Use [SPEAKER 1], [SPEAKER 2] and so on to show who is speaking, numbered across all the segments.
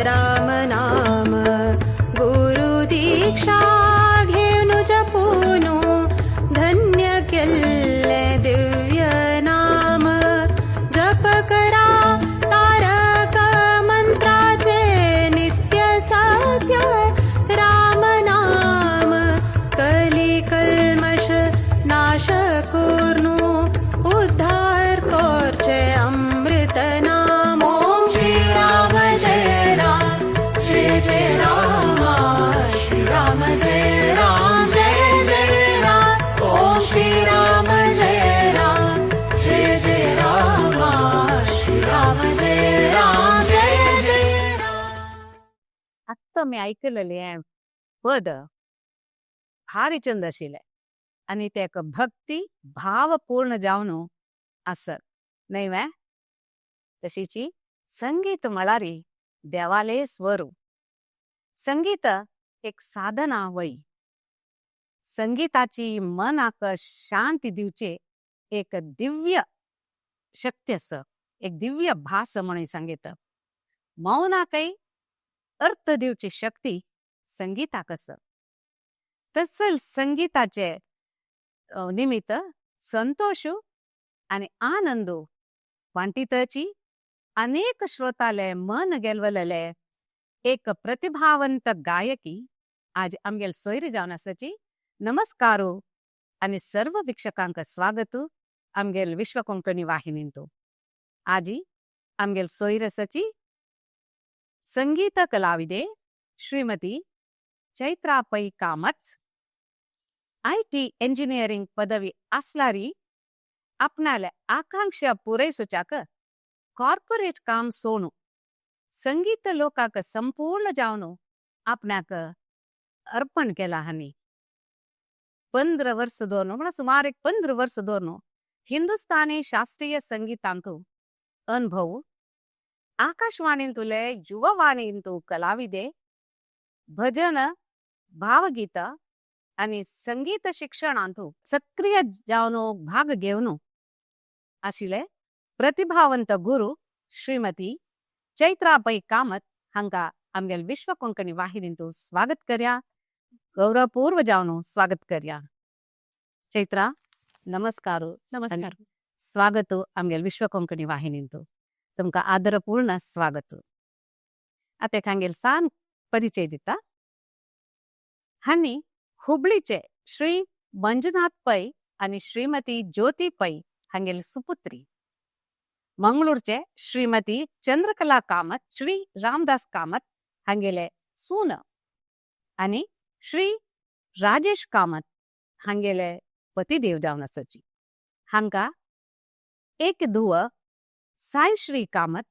[SPEAKER 1] राम नाम गुरु दीक्षा घेऊन जपूनु धन्य केले दिव्य नाम जप करा तारक मंत्राचे नित्य सत्य राम नाम कली कल्मष नाश करूनु उद्धार करचे अमृत नाम ओम श्री राम जय राम जय जय राम श्री राम जय राम जय जय राम ओम श्री राम जय राम जय जय राम श्री राम जय राम जय जय राम.
[SPEAKER 2] आत्ता मी ऐकलेले आहे पद भारी चंद आशिल्ले आणि ते एक भक्ती भावपूर्ण जावन असत नाही वे तशीची संगीत म्हळारी देवाले स्वरू संगीत एक साधना वय संगीताची मनाक शांती दिवचे एक दिव्य शक्ती अस एक दिव्य भास म्हणून संगीत मौनाकय अर्थ दिवची शक्ती संगीताक अस तसल संगीताचे निमित्त संतोष आणि आनंद वांटितची अनेक श्रोताले मन गेलवलेले एक प्रतिभावंत गायकी आज आमगेल सोयरी जावन आसाची. नमस्कारो आणि सर्व वीक्षकांक स्वागत आमगेल विश्व कोंकणी वाहिनींतू. आजी आमगेल सोयरी आसाची संगीत कलाविदे श्रीमती चैत्रा पै कामत IT ಎಂಜಿನಿಯರಿಂಗ್ ಪದವಿ ಆಸ್ಲಾರಿ आपणाले आकांक्षा पुरैसुचाक कॉर्पोरेट काम सोडून संगीत लोकाक संपूर्ण जावन आपणाक अर्पण केला हानी 15 वर्ष दोन म्हणा सुमार एक 15 वर्ष दोन हिंदुस्थानी शास्त्रीय संगीतांक अनुभव आकाशवाणींतुले युववाणींतू कलाविदे भजन भावगीत आणि संगीत शिक्षणांतू सक्रिय जावन भाग घेवन आशिले प्रतिभावंत गुरु श्रीमती चैत्रा पै कामत हांका आमगेल विश्व कोंकणी वाहिनींतू स्वागत करया गौरवपूर्व जावन स्वागत करया. चैत्रा नमस्कार.
[SPEAKER 3] नमस्कार.
[SPEAKER 2] स्वागत आमगेल विश्व कोंकणी वाहिनींतू तुमका आदरपूर्ण स्वागत. आता हांगेल सान परिचय दिता. हानी हुबळीचे श्री मंजुनाथ पै आणि श्रीमती ज्योती पै हांगेल सुपुत्री. मंगळूरचे श्रीमती चंद्रकला कामत श्री रामदास कामत हांगेले सून आणि श्री राजेश कामत हांगेले पतिदेव जावन आसाची. हांका एक धुव सायश्री कामत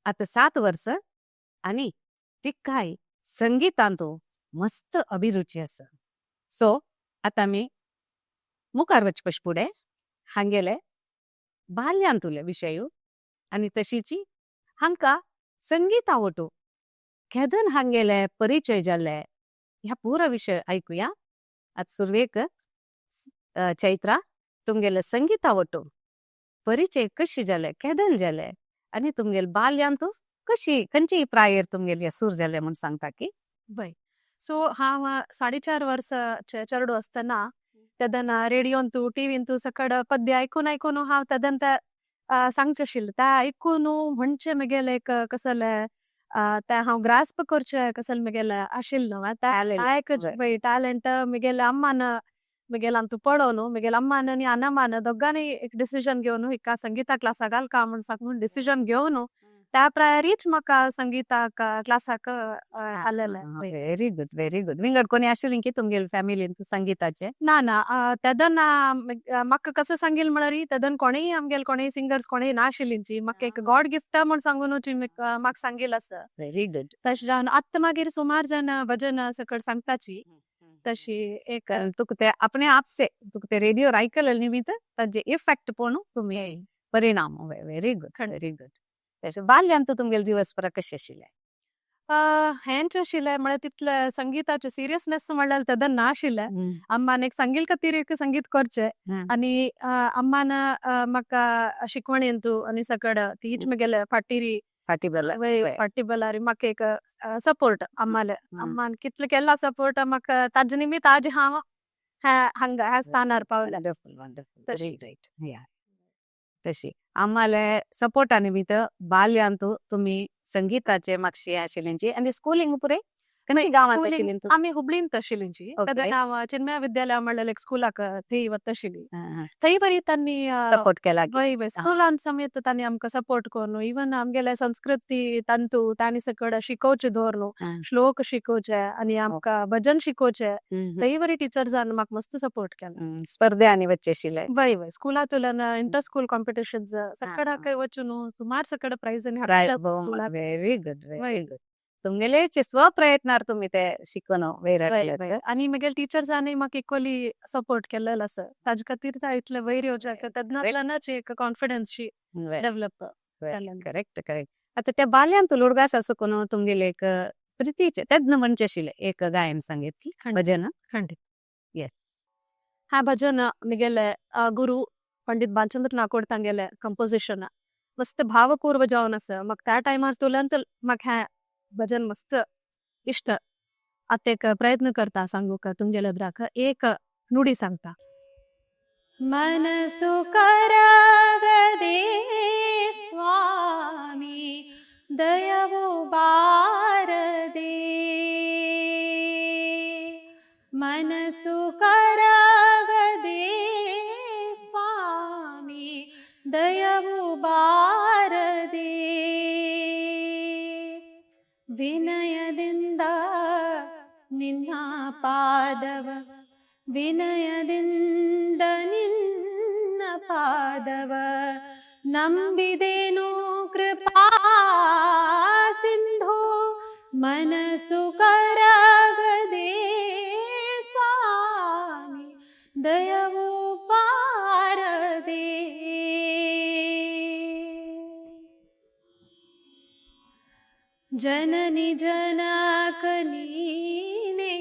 [SPEAKER 2] आता 7 वर्ष आणि तिकाय संगीतांतू मस्त अभिरुची आसा. सो आता मी मुखार वचपश पुढे हांगेले बाल्यांतुले विषयू आणि तशीची हांका संगीत आवडतो केदन हांगेले परिचय जाल्ले ह्या पुरा विषय ऐकूया. आज सुरवेक चैत्रा तुमगेले संगीत आवडतो परिचय कशी जाले केदन जाले आणि तुमगेल बाल्यांतू कशी खंयची प्रायर तुमगेली सूर जाले म्हणून सांगता की.
[SPEAKER 3] बय सो हांव 4.5 वर्साचे चेडूं आसतना तेदन रेडिओंतू टीव्हींतू सकड पद्य ऐकून हांव तेदन ते सांगचे आशिल्लें ते ऐकून म्हणचे म्हगेले एक कसले ते हांव ग्रास्प करचे कसले म्हगेले आशिल्लो ते टॅलेंट म्हगेले अम्मान म्हगेलांतू पडोवन म्हगेले अम्मान आनी अनामान दोगांनी एक डिसिजन घेवन हिका संगीता क्लासाक घालका म्हणून डिसिजन घेवन त्या प्रायरीच म्हाका संगीता क्लासाक घालेले.
[SPEAKER 2] Very good very good. विंगड कोणी आशिल्ली की तुमगेल फॅमिलींत संगीताचे?
[SPEAKER 3] ना तेदन म्हाका कसं सांगिल म्हळ्यार तेदन कोणेय आमगेल कोणेय सिंगर्स कोणेय ना आशिल्लींची म्हाका एक गॉड गिफ्ट म्हूण सांगून म्हाका सांगिल आसा.
[SPEAKER 2] Very good.
[SPEAKER 3] तशें जावन आत्ता मागीर सुमार जण भजन सकड सांगताची तशी एक
[SPEAKER 2] तुका ते आपणे आपसे तुका ते रेडिओ ऐकलेले निमित्त ताजे इफेक्ट पळोवन तुम्ही परिणाम. Very good very good. तशें बाल्यांत तुमगेले दिवस परा कशे आशिल्ले?
[SPEAKER 3] हेंच आशिल्लें म्हळ्यार तितलें संगीताचें सिरियसनेस म्हणल्यार तेदन ना आशिल्लें. अम्मान एक सांगिल खातीर एक संगीत करचें आनी अम्मान म्हाका शिकवणेंतू आनी सकड तीच म्हगेले फाटीर
[SPEAKER 2] फाटी बेला
[SPEAKER 3] फाटी बलारी म्हाका एक सपोर्ट अम्माले अम्मान कितले केला सपोर्ट म्हाका ताजे निमित्त आज हांव हांगा ह्या स्थानार पावले.
[SPEAKER 2] वंडरफुल वंडरफुल
[SPEAKER 3] तशी.
[SPEAKER 2] राईट या तशी आम्हाला सपोर्टा निमित्त बाल्यांतू तुम्ही संगीताचे मागशी आशिल्लींची आणि स्कूलिंग पुरे कशी गावांत आशिल्लीं तूं?
[SPEAKER 3] आम्ही हुबळींत आशिल्लींची
[SPEAKER 2] Okay.
[SPEAKER 3] तेन्ना हांव चिन्मय विद्यालय म्हणलें एक स्कुलाक थंय वता आशिल्ली. थंय बरी तांणी
[SPEAKER 2] सपोर्ट केला की?
[SPEAKER 3] वय स्कुलान समेत तांणी आमकां सपोर्ट करून इवन आमगेले संस्कृती तांतू तांणी सकड शिकोवचे दवरलो श्लोक शिकोवचे आनी आमकां भजन शिकोवचे थंय बरी टिचर्सान म्हाका मस्त सपोर्ट केला.
[SPEAKER 2] स्पर्धे वच्चे आशिल्ले
[SPEAKER 3] वय स्कुलांतल्यान इंटर स्कूल कॉम्पिटिशन्स सकडाक वचून सुमार सकड प्राइजांनी
[SPEAKER 2] व्हेरी गुड व्हेरी गुड तुमगेले स्वप्रयत्नार तुम्ही ते शिकून वयर
[SPEAKER 3] आनी म्हगे टिचर्सांनी म्हाका इक्वली सपोर्ट केलेलो आसा ताजे खातीर इतले वयर येवचे तेन्नातल्यानच एक कॉन्फिडन्स डेव्हलप
[SPEAKER 2] करेक्ट करेक्ट आता त्या बाल्यांत लुडगास आसुकून तुमगेले एक प्रितीचे तेच म्हणचे आशिल्ले एक गायन संगीत की भजन
[SPEAKER 3] खंडीत.
[SPEAKER 2] येस
[SPEAKER 3] हा भजन म्हगेले गुरु पंडित बालचंद्र नाकोड तांगेले कंपोजिशन मस्त भावपूर्व जावन आसा. म्हाका त्या टायमार तुलंत म्हाका हें भजन मस्त इश्ट आता एक प्रयत्न करता सांगूक तुमगेले ब्राक एक नुडी सांगता.
[SPEAKER 1] मनसु करगदे स्वामी दयवु बारदे मनसु करगदे स्वामी दयवु बारदे ವಿನಯದಿಂದ ನಿನ್ನ ಪಾದವ ವಿನಯದಿಂದ ನಿನ್ನ ಪಾದವ ನಂಬಿದೆನು ಕೃಪಾ ಸಿಂಧು ಮನಸ್ಸು ಕರಗದೆ ಸ್ವಾಮಿ ದಯವು ಪಾರದೆ ಜನನಿ ಜನಕ ನೀನೆಂದು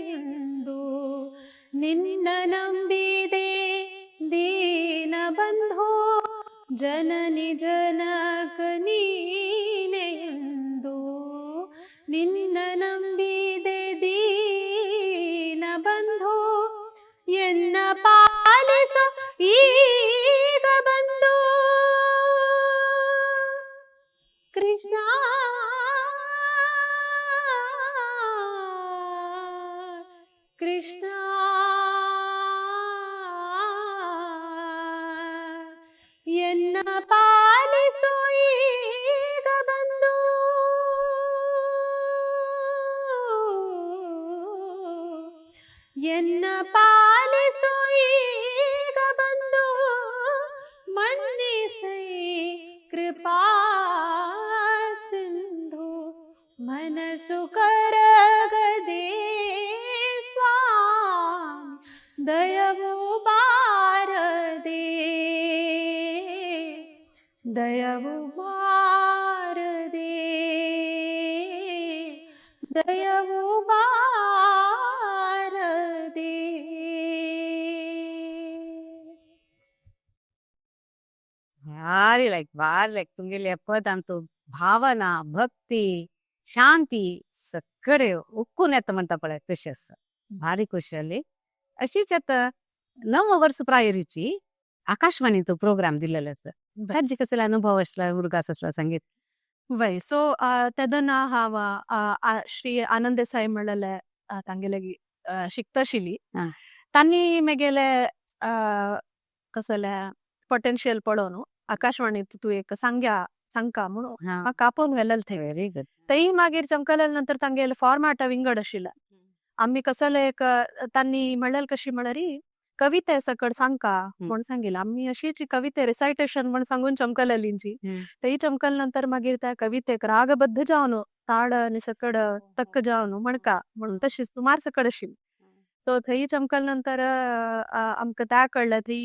[SPEAKER 1] ನಿನ್ನ ನಂಬಿದೆ ದೀನ ಬಂಧು ಜನನಿ ಜನಕ ನೀನೆಂದು ನಿನ್ನ ನಂಬಿದೆ ದೀನ ಬಂಧು ಎನ್ನ ಪಾಲಿಸು ಈಗ ಬಂದು ಕೃಷ್ಣ ಕೃಷ್ಣ ಎನ್ನ ಪಾಲಿಸು ಈಗ ಬಂದು ಎನ್ನ ಪಾಲಿಸು ಈಗ ಬಂದು ಮನ್ನಿಸೈ ಕೃಪಾ ಸಿಂಧು ಮನಸ್ಸು ಕರಗದೆ ಸ್ವಾಮಿ ದಯವು ಬಾರದೆ ದಯವು ಬಾರದೆ ದಯವು ಬಾರದೆ
[SPEAKER 2] भारी लाईक तुमगेले पदांतू भावना भक्ती शांती सगळे उक्कून येता म्हणटा पळय तशी आसा भारी खुशी जाली. अशीच आता 9 वर्स प्रायरीची आकाशवाणीचो प्रोग्राम दिलेलो आसा ताजी कसले अनुभव आसला उर्गास आसला संगीत
[SPEAKER 3] वय सो तेदना हांव श्री आनंद देसाई म्हणलेले तांगेले शिकता आशिल्ली तांणी म्हगेले कसले पोटेन्शियल पळोवन आकाशवाणीत तूं एक सांगका म्हणून म्हाका आपोवन गेलेले थंय.
[SPEAKER 2] व्हेरी गुड
[SPEAKER 3] थंय मागीर चमकले नंतर तांगेले फॉर्माट विंगड आशिल्ले आमी कसले एक तांणी म्हणलेले कशी म्हळ्यार कविते सकड सांगका म्हण सांगिल्ले आमी अशीच कविते रिसायटेशन म्हण सांगून चमकलेलींची थंय चमकले नंतर मागीर त्या कवितेक रागबद्ध जावन ताड आनी सकड तक्क जावन म्हणका म्हणून तशी सुमार सकड आशिल्ली. सो थंय चमकले नंतर आमकां त्या कळ्ळें थंय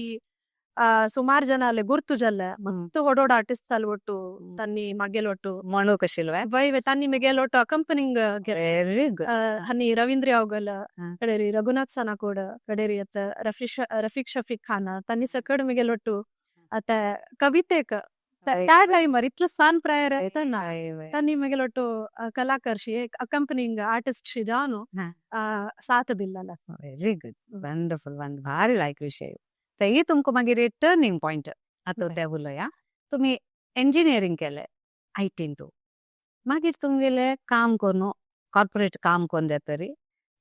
[SPEAKER 3] ಸುಮಾರು ಜನ ಅಲ್ಲಿ ಗುರ್ತು ಜಲ್ಲ ಮಸ್ತ್ ಹೊಡೋಡ ಆರ್ಟಿಸ್ಟ್ ಅಲ್ಲಿ ಒಟ್ಟು ತನ್ನಿ ಮಗೆಲ್ ಒಟ್ಟು
[SPEAKER 2] ಮಣು ಕಶಿಲ್ವೆ
[SPEAKER 3] ವೈವೆ ತನ್ನಿ ಮೆಗೆಲ್ ಒಟ್ಟು ಅಕಂಪನಿಂಗ್
[SPEAKER 2] ವೆರಿ ಗುಡ್
[SPEAKER 3] ಹನಿ ರವೀಂದ್ರ ಯಾವಗಲ್ ಕಡೆರಿ ರಘುನಾಥ್ ಸನಾಕೋಡ್ ಕಡೆರಿ ಅತ್ತ ರಫೀಕ್ ಶಫೀಕ್ ಖಾನ್ ತನ್ನಿ ಸಕಡ್ ಮೆಗೆಲ್ ಒಟ್ಟು ಅತ್ತ ಕವಿತೆಕ್ त्या टाइमर इतलं सान प्रायर असताना त्यांनी मागीर ओटो कलाकारशी एक अकंपनिंग आर्टिस्टशी जावन साथ दिल्ला.
[SPEAKER 2] व्हेरी गुड, वंडरफुल, भारी लायक विषय. तर ही तुमकां मागीर एक टर्निंग पॉइंट आतां ते उलया. तुम्ही इंजिनियरिंग केलें IT तू, मागीर तुमगेले काम करून कॉर्पोरेट काम करून जातरी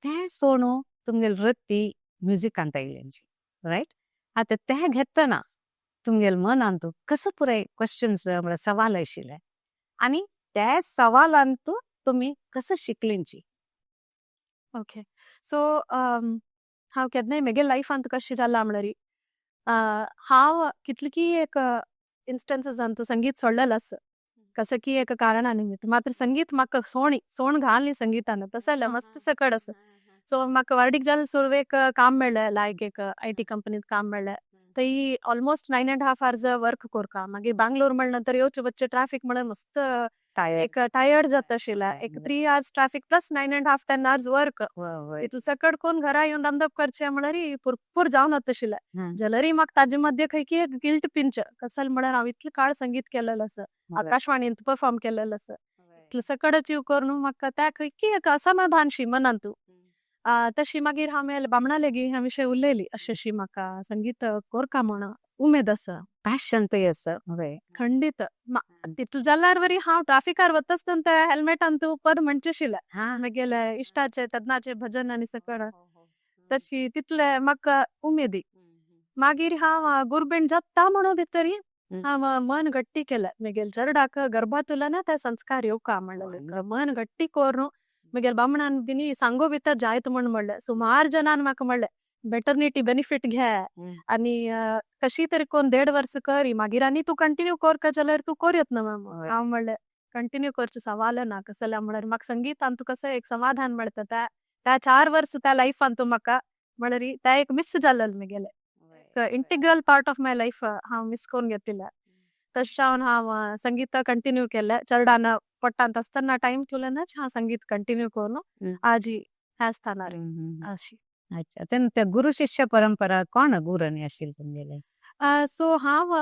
[SPEAKER 2] ते सोडून तुमगेले वृत्ती म्युझिकांत आयलेंची, रायट? आतां ते घेतना तुमगेले मनांत कसं पुराय क्वेश्चन्स म्हळ्यार सवाल आशिल्ले आनी त्या सवालांत तुम्ही कसं शिकलींची?
[SPEAKER 3] ओके, सो हांव केन्नाय म्हगे लायफांत कशें जालां म्हणल्यार हांव कितली की एक इन्स्टन्सीजान तूं संगीत सोडलेलं आस कसं की एक कारणानिमित्त मात्र संगीत म्हाका सोण घालनी संगीतान तसं जाल्यार मस्त सकड आसा. सो म्हाका वाडीक जालें सुरवेक काम मेळ्ळें, लायक एक IT कंपनीत काम मेळ्ळें. थंय ऑलमोस्ट 9.5 hours वर्क कोरका. मागीर बांगलोर म्हणल्या नंतर येवचे वच्चे ट्रॅफिक म्हळ्यार मस्त एक टायर्ड जाता आशिल्लें. एक 3 hours traffic plus 9.5 10 hours work. तितू सकड कोण घरा येवन रांदप करचें म्हळ्यार पुरपूर जावन वता आशिल्लें. जाल्यार म्हाका ताजे मध्य खंय की एक गिल्ट पिंच कसं म्हळ्यार हांव इतलें काळ संगीत केलेलें आसा, आकाशवाणींत परफॉर्म केलेलें आसा, इतलें सकड अचीव करून म्हाका त्या खंय की एक असमाधानशी मनांत. तशी मागीर हांवें बामणा लेगी ह्या विशय उलयली अशी म्हाका संगीत कोरका म्हण उमेद आसा,
[SPEAKER 2] पॅशन ते आसा.
[SPEAKER 3] खंडीत. तितू जाल्यार वरी हांव ट्रॅफिकार वता आसतना हेल्मेटान तूं पद म्हणचे आशिल्लें म्हगेले इश्टाचे तज्ञाचे भजन आनी सकड. तशी तितले म्हाका उमेदी. मागीर हांव गुरबेण जाता म्हणून भितरी हांव मन गट्टी केलें. म्हगेल चेडवाक गर्भातुल्यान ते संस्कार येवका म्हणलें. मन गट्टी करून म्हगेल बामणान बिनी सांगो भितर जायत म्हण म्हणलें. सुमार जनान म्हाका म्हणलें बेटर्निटी बेनिफिट घे आनी कशी तरी कोण 1.5 वर्स कर, मागीर आनी तूं कंटिन्यू करता जाल्यार तूं कोरयत न्हू. हांव म्हणलें कंटिन्यू करचें सवाल ना कसं जाल्यार म्हळ्यार म्हाका संगीतांत कसं एक समाधान मेळटा. त्या 4 वर्स त्या लायफांत म्हाका म्हळ्यार ते एक मिस जालेलें म्हगेलें integral part of my life हांव मिस करून घेतिल्लें. तशें जावन हांव संगीत कंटिन्यू केलें. चेडवान पोट्टांत आसतना टायम तुलेनच हांव संगीत कंटिन्यू करून आजी ह्या स्थानार अशी.
[SPEAKER 2] अच्छा, तेन्ना त्या गुरु शिष्य परंपरा कोण गुरुनी आशिल्ली तुमगेले?
[SPEAKER 3] सो हांव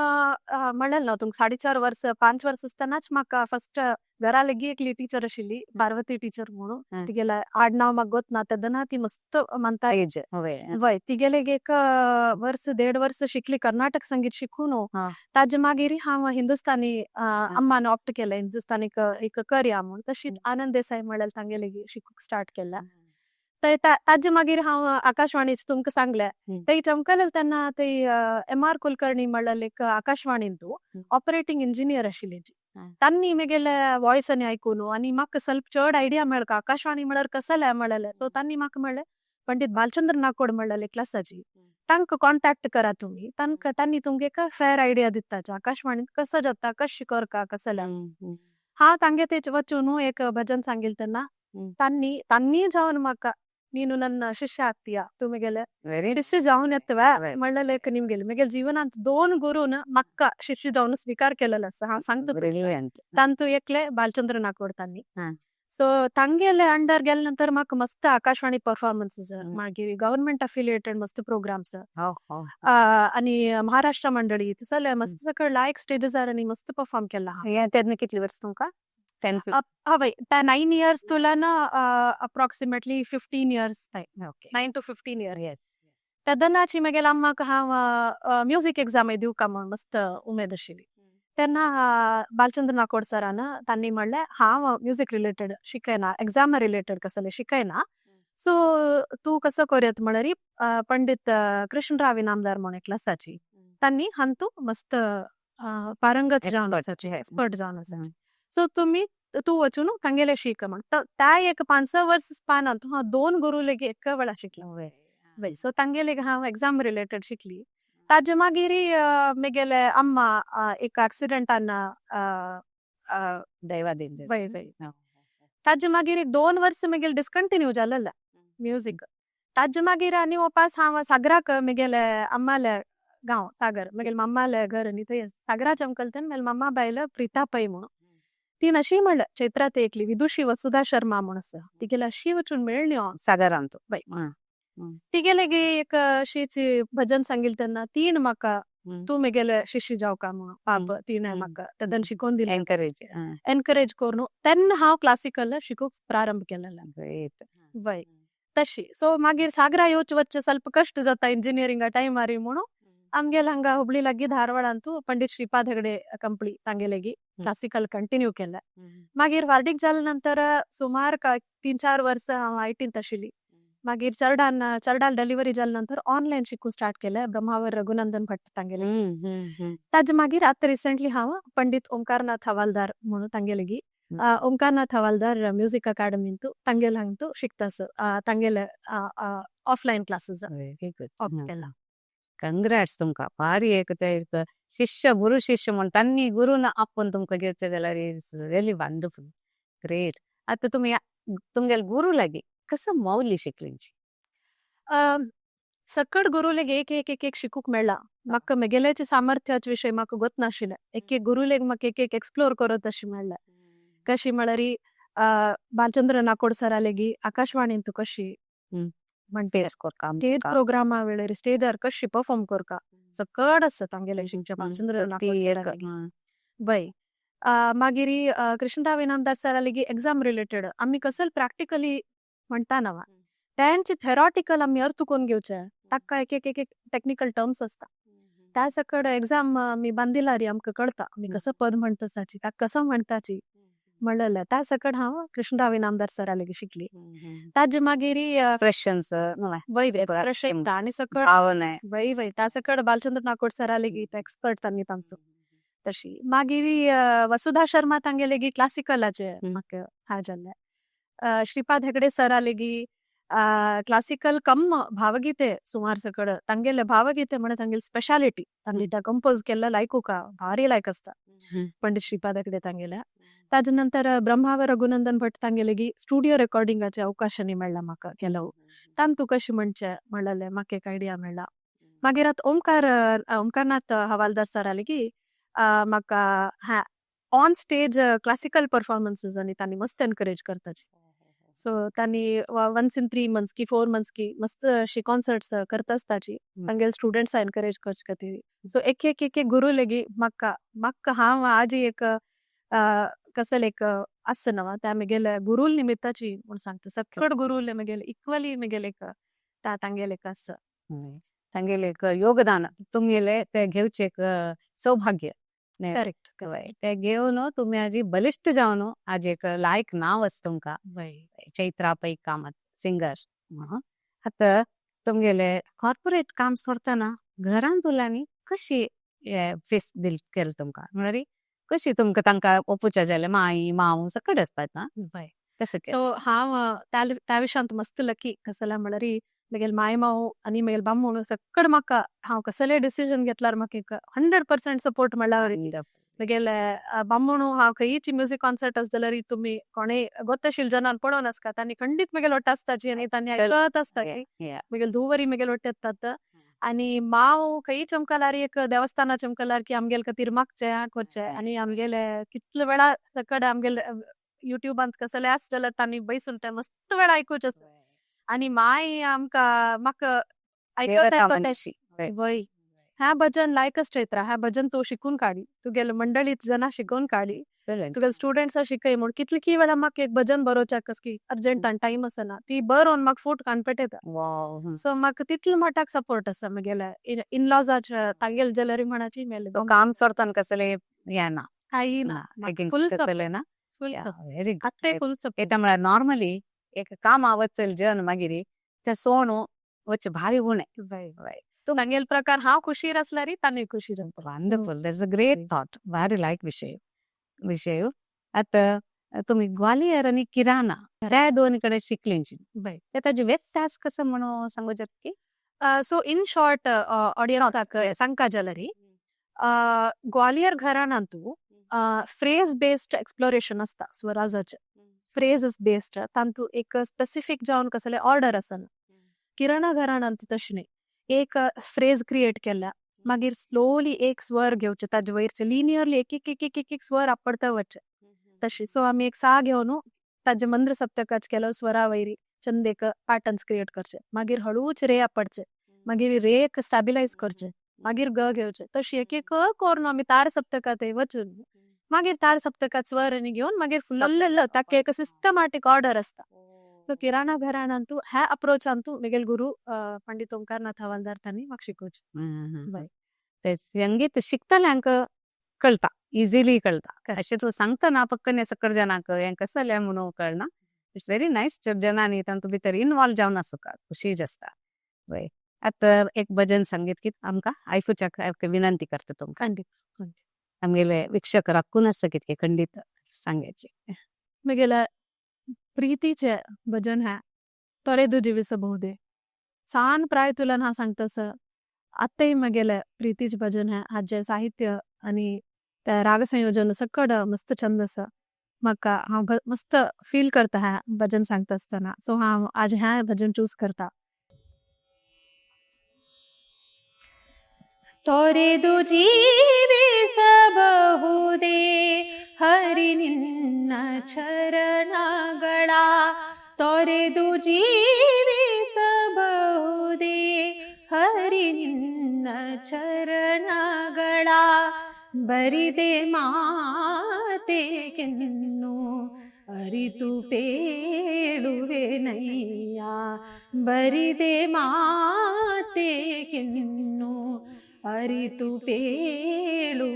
[SPEAKER 3] म्हणलें न्हू तुमकां 4.5 वर्स 5 वर्स आसतनाच म्हाका फर्स्ट घरा लेगी एकली टीचर आशिल्ली, पार्वती टीचर म्हणून. तिगेलें आडनांव म्हाका गोत ना तेदना ती मस्त म्हणटा वय. तिगेले एक वर्स 1.5 वर्स शिकली कर्नाटक संगीत शिकून. ताजे मागीर हांव हिंदुस्तानी अम्मान ऑप्ट केलें, हिंदुस्तानी एक करया म्हूण. तशी आनंद देसाई म्हणल्यार तांगे लेगी शिकूंक स्टार्ट केलें. ताजे मागीर हांव आकाशवाणीच तुमकां सांगलें थंय चमकलें तेन्ना थंय MR कुलकर्णी म्हणल्यार एक आकाशवाणींत ऑपरेटिंग इंजिनियर आशिल्ली. तांणी म्हगेले वॉयस आनी आयकून आनी म्हाका ಸ್ವಲ್ಪ चड आयडिया मेळका आकाशवाणी म्हळ्यार कसलें म्हणलें. सो तांणी म्हाका म्हणलें पंडित बालचंद्र नाकोड म्हणलें क्लासाची तांकां कॉन्टॅक्ट करा तुमी. तांणी तुमगे एक फेर आयडिया दिता आकाशवाणींत कसं जाता कशें करका कसं जाल्यार. हांव तांगे ते वचून एक भजन सांगिल्लें तेन्ना तांणी जावन म्हाका ನೀನು ನನ್ನ ಶಿಷ್ಯ ಆಗ್ತೀಯಾ ತುಮಿಗೆಲೆ ಶಿಷ್ಯ जावन येतवा म्हणलें एक निमगेले म्हगेल्या जिवनांत 2 गुरून म्हाका शिष्य जावन स्वीकार केलेलो आसा. हांव सांगता तांतू एकले बालचंद्र नाकोड तांणी. सो तांगेले अंडर गेले नंतर म्हाका मस्त आकाशवाणी परफॉर्मन्सीस मागीर गव्हर्नमेंट अफिलिएटेड मस्त प्रोग्राम्स आनी महाराष्ट्र मंडळी तसले मस्त सकड लायक स्टेजीसार आनी मस्त परफॉर्म केला.
[SPEAKER 2] तेन्ना कितली वर्स तुमकां? 10
[SPEAKER 3] हवय 9 years तुलान अप्रॉक्सिमेटली 15 years 9 to 15 years. तेदनाची म्हगेल्या अम्माक हांव म्युझिक एग्जाम दिवका म्हण मस्त उमेद आशिल्ली. तेन्ना बालचंद्र नाकोड सरान तांणी म्हणलें हांव म्युझिक रिलेटेड शिकयना, एग्जाम रिलेटेड कसले शिकयना, सो तूं कसो करयत म्हळ्यार पंडित कृष्णराव इनामदार म्हण एक क्लासाची तांणी हांतू मस्त पारंगत जावन एक्सपर्ट जावन आसा. सो तूं वचून तांगेले शिक म्हण. त्या एक 5-6 वर्स स्पानांत हांव 2 गुरू लेगी एका वेळा शिकलें. सो तांगे लेगी हांव एग्जाम रिलेटेड शिकली. ताजे मागीर म्हगेले अम्मा एक एक्सिडेंटान वय ताजे मागीर 2 वर्स म्हगेले डिस्कंटिन्यू जालेलें म्युझिक. ताजे मागीर आनी वापस हांव सागराक म्हगेले अम्माले गांव सागर म्हगेले मम्माले घर न्ही थंय सागरा चमकल तेन्ना म्हगेले मम्मा बायल प्रिता पै म्हणून तीन अशी म्हणलं चैत्रा ते एकली विदुषी वसुधा शर्मा म्हणून आसा तिगेले अशी वचून मेळ्ळी
[SPEAKER 2] सागरांत
[SPEAKER 3] तिगेले गे एक अशीची भजन सांगिल्लें तेन्ना तीन म्हाका तू मेगेले शिष्य जावका म्हणून पाप तिणे
[SPEAKER 2] हम्म.
[SPEAKER 3] म्हाका तेदन शिकोवन दिलें
[SPEAKER 2] एनकरेज
[SPEAKER 3] एनकरेज करून तेन्ना हांव क्लासिकल शिकूंक प्रारंभ केलेलें
[SPEAKER 2] ग्रेट
[SPEAKER 3] वय तशी सो मागीर सागरा येवचे वच्चे ಸ್ವಲ್ಪ कष्ट जाता इंजिनियरिंगा टायमारी म्हणून आमगेल हांगा हुबळी लागीं धारवाडांतू पंडित श्रीपाद हेगडे कंपनी तांगे लेगी क्लासिकल कंटिन्यू केलें मागीर वार्डीक जाले नंतर सुमार 3-4 वर्स हांव आयटींत आशिल्ली मागीर चर्डाल डिलिव्हरी जाले नंतर ऑनलायन शिकूंक स्टार्ट केलें ब्रह्मावर रघुनंदन भट्ट तांगेले ताजे मागीर आतां रिसेंटली हांव पंडित ओंकारनाथ हवालदार म्हणून तांगे लेगी ओंकारनाथ हवालदार म्युझिक अकाडेमींतू तांगेल हांगतू शिकतास तांगेले offline classes
[SPEAKER 2] very
[SPEAKER 3] of
[SPEAKER 2] good
[SPEAKER 3] केला
[SPEAKER 2] कंग्रॅट्स तुमका भारी एक ते एक शिष्य गुरु शिष्य म्हण तांनी गुरुन आपोवन तुमकां घेवचे जाल्यार इट्स रियली वंडरफुल ग्रेट आता तुम्ही तुमगेल गुरु लागी कसं मौली शिकलींची
[SPEAKER 3] सकट गुरुलेग एक शिकूक मेळ्ळा म्हाका मेगेल्याचे सामर्थ्याचे विशय म्हाका गोत नाशिल्लें एक गुरुलेग म्हाका एक एक्सप्लोर करत अशी मेळ्ळें कशी म्हळ्यारी बालचंद्र नाकोड सरा लेगी आकाशवाणींतू कशी म्हणटे स्टेज प्रोग्रामा वेळेर स्टेजार कशी परफॉर्म करका सकट आसा तांगेले शिकचे बालचंद्र नाकोड सरा लेगी. वय मागीर कृष्णराव इनामदार सरा लेगी एग्जाम रिलेटेड आमी कसं प्रॅक्टिकली म्हणटा ना त्यांची थेरॉटिकल आमी अर्थ कोण घेवचे ताका एक टेक्निकल टर्म्स असता त्या सकड एग्जाम आमी बांदिला री आमकां कळता आमी कसं पद म्हणटाची ताका कसं म्हणटाची म्हणलेलें त्या सकड हांव कृष्णराव इनामदार सरा लेगी शिकली ताजे मागीर
[SPEAKER 2] क्वेश्चन्स
[SPEAKER 3] वय प्रश्न आनी सकड
[SPEAKER 2] भावना
[SPEAKER 3] वय त्या सकड बालचंद्र नाकोड सरा लेगी एक्सपर्ट तांणी तांचो तशी मागीर वसुधा शर्मा तांगे लेगी क्लासिकलाचे म्हाका हा जाल्ले श्रीपाद हेगडे सरा लेगी क्लासिकल कम भावगीते सुमार सकड तांगेले भावगीते म्हणे तांगेली स्पेशालिटी तांणी त्या कंपोज केल्ले लायकूका भारी लायक असता पंडित श्रीपाद हेगडे तांगेल्या ताजे नंतर ब्रह्मावर रघुनंदन भट तांगे लेगी स्टुडिओ रेकॉर्डिंगाचे अवकाशांनी मेळ्ळा म्हाका केलो तांतू कशी म्हणचे म्हणलेले म्हाका एक आयडिया मेळ्ळा मागीर आतां ओंकारनाथ हवालदार सरा लेगी म्हाका हा ऑन स्टेज क्लासिकल परफॉर्मन्सेस आनी तांणी मस्त एनकरेज करताची सो तांणी 1 in 3 months की 4 months की मस्त अशी कॉन्सर्ट्स करता आसताची तांगेले स्टुडंट्स एनकरेज करचे खातीर सो एक गुरु लेगी म्हाका हांव आजी एक कसं एक आसता न्हू त्या म्हगेले गुरुल निमित्ताची म्हूण सांगता सकट गुरुले म्हगेले इक्वली म्हगेले एक तांगेले एक आसता
[SPEAKER 2] तांगेले एक योगदान तुमगेले ते घेवचे एक सौभाग्य
[SPEAKER 3] करेक्ट
[SPEAKER 2] ते घेवन तुम्ही आजी बलिष्ठ जावन आज एक लायक नाव आसा तुमकां चैत्रा पै कामत सिंगर आता तुमगेले कॉर्पोरेट काम सोडतना घरांत उरल्यांनी कशी फेस केलें तुमकां म्हळ्यार कशी तुमकां तांकां ओपुच्या जालें माई माव सकट आसतात ना कसं
[SPEAKER 3] सो हांव त्या विशयांत मस्त लकी कसले म्हळ्यार म्हगेल माय माव आनी म्हगेल बामूण सकट म्हाका हांव कसले डिसिजन घेतल्यार म्हाका एक 100% सपोर्ट म्हणल्यार म्हगेले बामूण हांव खंयची म्युझिक कॉन्सर्ट आसा जाल्यार तुमी कोणेय गोत्तशील जनान पळोवन आसता तांणी खंडीत म्हगेले वट्ट आसताची आनी तांणी आयकत आसता की म्हगेल धुवरी म्हगेले वट्ट येतात आनी माव खंय चमकल्यार एक देवस्थाना चमकल्यार की आमगेल खातीर मागचे करचे आनी आमगेले कितले वेळा सकट आमगेले युट्यूबांत कसले आसा जाल्यार तांणी बैसून ते मस्त वेळा आयकुचे आनी माय आमकां म्हाका आयकता वय ह्या भजन लायकच चैत्रा ह्या भजन तू शिकून काडी तुगेले मंडळीत जना शिकून काडी तुगेले स्टुडंट्स शिकय म्हूण कितली वेळा म्हाका एक भजन बरोवच्याक कस की अर्जंटान टाइम आसना ती बरोवन म्हाका फूट कानपेटयता सो म्हाका तितले मोठाक सपोर्ट आसा म्हगेले इनलॉजाचे तांगेले ज्वेलरी म्हणाची मेले
[SPEAKER 2] काम सोडताना कसले येना
[SPEAKER 3] फुल
[SPEAKER 2] येता म्हळ्यार नॉर्मली एक काम आवचल जन मागीर ते सोण वच भारी उणे
[SPEAKER 3] तू तांगेल प्रकार हांव खुशीर आसल्यार तांणी खुशीर
[SPEAKER 2] wonderful that's a great thought भारी लायक विषय आता तुम्ही ग्वालियर आणि किराणा त्या दोन कडे शिकलींची ते ताजे व्यत्यास कसं म्हणून सांगू की
[SPEAKER 3] सो इन शॉर्ट ऑडियन्साक सांगता जाल्यार ग्वालियर घराण्यांतू फ्रेज बेस्ड एक्सप्लोरेशन असता स्वराजाचे फ्रेज बेस्ड तांतू एक स्पेसिफिक जावन कसले ऑर्डर आसना किराणा घराण्यांत तशें न्ही एक फ्रेज क्रिएट केल्या मागीर स्लोली एक स्वर घेवचे ताजे वयरचे लिनियरली एक स्वर आपडता वचचे तशी सो आमी एक सा घेवन ताजे मंद्र सप्तकाच केलो स्वरा वयरी चंदेक पॅटर्न्स क्रिएट करचे मागीर हळूच रे आपडचे मागीर रे स्टॅबिलायज करचे मागीर ग घेवचे तशी एक एक करून आमी तार सप्तकात वचून मागीर तार सप्तकात स्वर आनी घेवन मागीर फुल्ल ताका एक सिस्टमॅटीक ऑर्डर असता. सो किराणा घराणान तू ह्या अप्रोचान तू म्हगेल गुरु पंडित ओंकारनाथ हवालदार तांणी म्हाका शिकोवचे. बाय.
[SPEAKER 2] ते संगीत शिकतल्यांक कळता, इझिली कळता.
[SPEAKER 3] Correct.
[SPEAKER 2] अशें तू सांगतना पक्कन हे सकड जाणांक हें कसं जालें म्हणून कळना. इट्स व्हेरी नायस जनांनी तांतू भितर इन्वॉल्व जावन आसुका खुशी आसता. वय आतां एक भजन संगीत कित आमकां आयकुच्याक विनंती करता तुमकां.
[SPEAKER 3] खंडीत
[SPEAKER 2] आमगेले वीक्षक राखून आसता कितके खंडीत सांगायचे.
[SPEAKER 3] म्हगेले प्रीतीचे भजन है ತೊರೆದು ಜೀವಿಸಬಹುದೇ सान प्राय तुला हा सांगतस आत्ताही म्हगेले प्रीतीचे भजन है हाजे साहित्य आणि त्या राग संयोजन सकड मस्त छंद आसा. म्हाका हांव मस्त फील करता ह्या भजन सांगता आसतना. सो हांव आज ह्या भजन चूज करता.
[SPEAKER 1] ತೊರೆದು ಜೀವಿಸಬಹುದೇ ಹರಿ ನಿನ್ನ ಚರಣಗಳ ತೊರೆದು ಜೀವಿಸಬಹುದೇ ಹರಿ ನಿನ್ನ ಚರಣಗಳ ಬರಿದೆ ಮಾತೆಗೆನ್ನು ಅರಿತು ಪೇಳುವೆನಯ್ಯ ಬರಿದೆ ಮಾತೆಗೆನ್ನು ಅರಿತು ಪೇಳುವೆನಯ್ಯ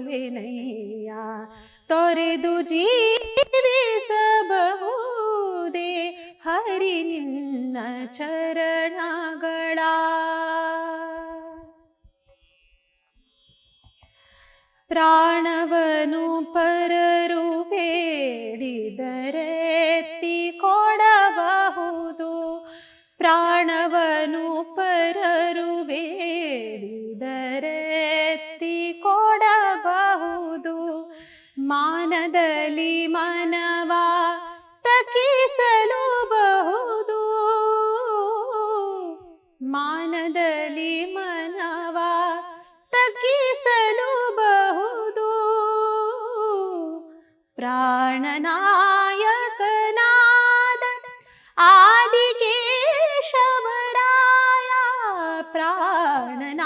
[SPEAKER 1] ತೊರೆದು ಜೀವಿಸಬಹುದೇ ಹರಿ ನಿನ್ನ ಚರಣಗಳ ಪ್ರಾಣವನು ಪರರು ಬೇಡಿದರೆತ್ತಿ ಕೊಡಬಹುದು ಪ್ರಾಣವನು ಪರರು ಬೇಡಿದರೆತ್ತಿ ಕೊಡಬಹುದು ಮಾನದಲ್ಲಿ ಮನವ ತಕಿಸಲು ಬಹುದು ಮಾನದಲ್ಲಿ ಮನವ ತಕಿಸಲು ಬಹುದು ಪ್ರಾಣನಾಯಕನಾದ ಆದಿಕೇಶವರಾಯ ಪ್ರಾಣನಾಯಕನಾದ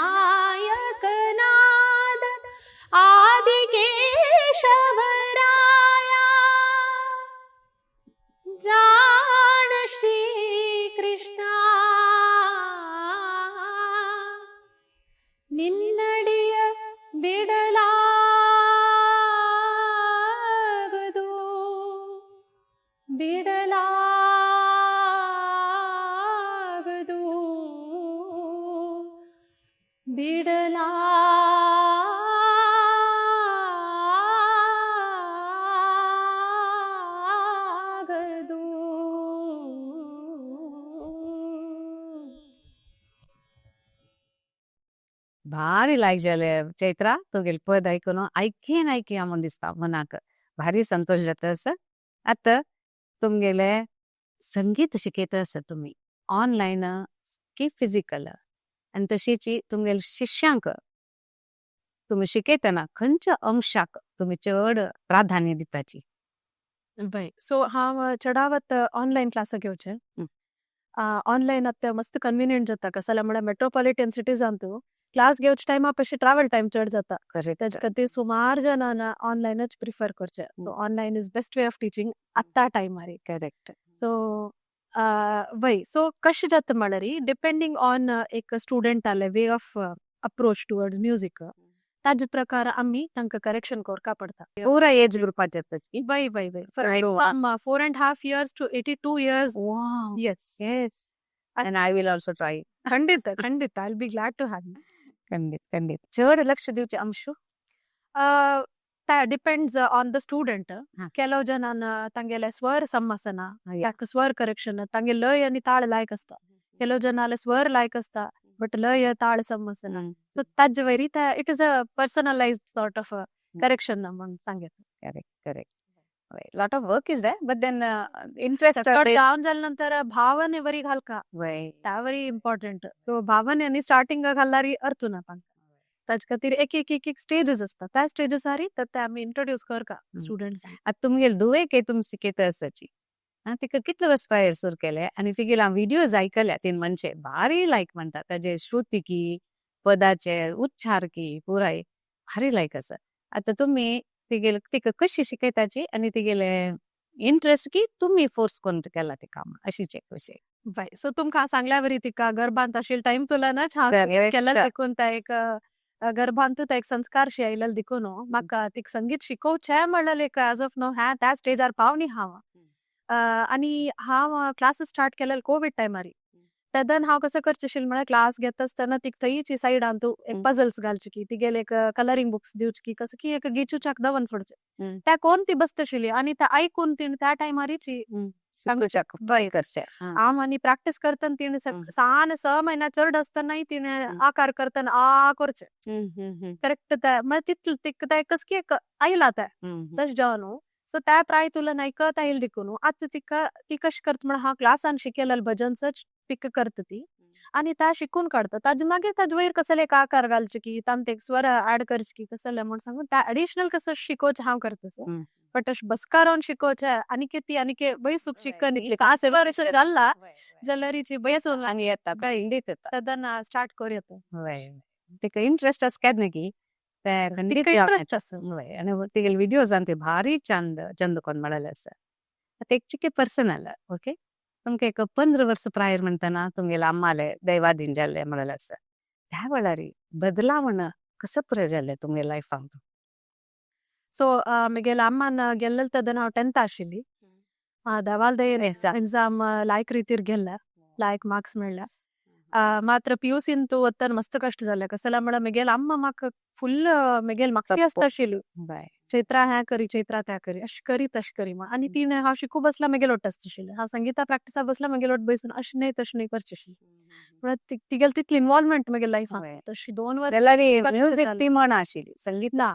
[SPEAKER 1] ಆದಿಕೇಶವರಾಯ ಜಾಣ ಶ್ರೀ ಕೃಷ್ಣ ನಿನ್ನಡಿಯ ಬಿಡಲಾಗದು ಬಿಡಲಾಗದು ಬಿಡಲಾಗದು
[SPEAKER 2] भारी लायक जाले चैत्रा तुगेल पद ऐकून ऐकेन म्हणून दिसता मनाक भारी संतोष जाता असं. आता तुमगेले संगीत शिकयता आसा तुम्ही ऑनलायन की फिजिकल आणि तशीची तुमगेल शिष्यांक तुम्ही शिकयतना खंयच्या अंशाक तुम्ही चड प्राधान्य दिताची.
[SPEAKER 3] बाय. सो हांव चडावत ऑनलायन क्लास घेवचे. ऑनलायन आतां मस्त कन्विनियंट जाता कसं जाल्यार म्हळ्यार मेट्रोपॉलिटन सिटीजान तू क्लास घेवचे टायमा पेक्षा ट्रॅव्हल टाइम चड जाता. त्याच्या खातीर सुमार जणांना ऑनलायनच प्रिफर करचे. So online is best way of teaching आत्ता टायमार.
[SPEAKER 2] करेक्ट.
[SPEAKER 3] सो वय सो कशें जाता म्हळ्यार डिपेंडींग ऑन एक स्टुडंटाले way of approach towards music ताजे प्रकार आमी तांकां करेक्शन करका पडटा.
[SPEAKER 2] पुरा एज ग्रुपाचे आसाची.
[SPEAKER 3] वय वय वय
[SPEAKER 2] Right.
[SPEAKER 3] From 4.5 years to 82 years.
[SPEAKER 2] Wow.
[SPEAKER 3] Yes.
[SPEAKER 2] Yes. And I will also try.
[SPEAKER 3] ಖಂಡಿತ ಖಂಡಿತ I'll be glad to have you.
[SPEAKER 2] ಖಂಡಿತ ಚಡ್ ಲಕ್ಷ ದಿವಚೆ ಅಂಶು
[SPEAKER 3] ಡಿಪೆಂಡ್ಸ್ ಆನ್ ದ ಸ್ಟೂಡೆಂಟ್.
[SPEAKER 2] ಹಾ.
[SPEAKER 3] ಕೆಲವು ಜನ ತಂಗೆಲೆ ಸ್ವರ ಸಮ್ಮಸನ
[SPEAKER 2] Yeah.
[SPEAKER 3] ಯಾಕೆ ಸ್ವರ ಕರೆಕ್ಷನ್ ತಂಗೆ ಲय आणि ताळ लायक असता. ಕೆಲವು ಜನ स्वर लायक असता बट लय ताळ सಮ್ಮಸನ. ಸೊ ताजे वरी it is a personalized sort of correction म्हणून सांगितलं.
[SPEAKER 2] Correct lot of work is there but then interest
[SPEAKER 3] जाऊन झाल्यानंतर भावने वरी घालका
[SPEAKER 2] वय
[SPEAKER 3] त्या वरी इम्पॉर्टंट. सो भावने स्टार्टिंग घालणारी अर्थ ना पण ताजे खातीर एक एक एक एक स्टेजेस असतात. त्या स्टेजेसारी ते आमी इंट्रोड्यूस करका स्टुडंट्स.
[SPEAKER 2] आता तुमगेल दुवे के तुम शिकयता आसाची तिका कितले वर्स सुरू केले आणि तिगेला व्हिडिओज ऐकल्या तीन म्हणजे भारी लायक म्हणतात ताजे श्रुतिकी पदाचे उच्चार की पुराय भारी लायक आसा. आता तुम्ही तिगेले तिका कशी शिकयताची आणि तिगेले इंटरेस्ट की तुम्ही फोर्स करून केला ते काम अशी चेक कशी
[SPEAKER 3] बाय सो तुमका सांगल्यावरी तिका गर्भांत आशिल टाइम तुला ना छान
[SPEAKER 2] Correct.
[SPEAKER 3] केलं देखून त्या एक गर्भांतूत एक संस्कार शियलेले देखून म्हाका तिक संगीत शिकोवचे म्हणल्यार एक ॲज ऑफ नो ह्या त्या स्टेजार पावनी हांव आणि हांव क्लासीस स्टार्ट केलेले कोविड टायमारी तेदन हांव कसं करचेशिल म्हळ्यार क्लास घेता आसतना तिक थंयची सायडान तूं एक पजल्स घालचे की तिगेले एक कलरिंग बुक्स दिवचे की कसं की एक गिचूच्याक दवन सोडचे त्या कोण ती बसतशिली आणि त्या ऐकून तिणे त्या टायमारीची
[SPEAKER 2] बाय करचे
[SPEAKER 3] हांव आनी प्रॅक्टीस करतना तिणे सान 6 महिना चड आसतनाय तिणे आकार करतना आ करचे करेक्ट तितले तिक ते कस की एक आयला ते तशें जावन न्हू सो त्या प्राय तुला ऐकत आयल देखून आतां तिका ती कशी करता म्हळ्यार हांव क्लासान शिकयलेले भजन्सच पिक करता ती आणि त्या शिकून काढता ताजे मागीर ताजे वयर कसले एक आकार घालचे की तांत एक स्वर ऍड करचे की कसले म्हण सांगून त्या एडिशनल कसं शिकोवचे हांव करता बट अशें बसकारोन शिकोवचे आनी ती बैसूक शिकन कास जाल्ला जाल्यार हिची बैसून
[SPEAKER 2] आणि येता खंडीत येता
[SPEAKER 3] तदन स्टार्ट करूं येता
[SPEAKER 2] तिका इंटरेस्ट आसा केन्ना की ते खंडीत
[SPEAKER 3] interest आसा.
[SPEAKER 2] आणि तिगेले विडियोज ते भारी चंद चंद कोण म्हळेले आसा आता एक चिके पर्सनल ओके तुमका एक 15 वर्ष प्रायर म्हणताना तुमगेले अम्माले दैवाधीन जाल्ले म्हळेले आसा त्या वेळार बदलावण कसं पुरे जाल्ले तुमगे लायफान
[SPEAKER 3] सो म्हगेले अम्मान गेल्ले तदन हांव 10th आशिल्ली देवाल दयेन एग्जाम लायक रितीर गेल्ले लायक मार्क्स मेळ्ळे मात्र PUCन तू वतन मस्त कष्ट जाल्ले कसला म्हळ्यार म्हगेले अम्मा म्हाका फुल्ल म्हगेले म्हाका आसता आशिल्ली चैत्रा ह्या करी चैत्रा त्या करी अशी करी तशी करी आणि तिने हांव शिकू बसला म्हगेलो वट आसताशिल्ले हांव संगीता प्रॅक्टिसा बसला म्हगेलो वट बसून अशें न्हय तशें न्हय करचें म्हळ्यार तिगेले तितली इन्वॉल्वमेंट म्हगे लायफान तशी 2 वर्स
[SPEAKER 2] म्युझिक ती म्हण आशिल्ली संगीत
[SPEAKER 3] ना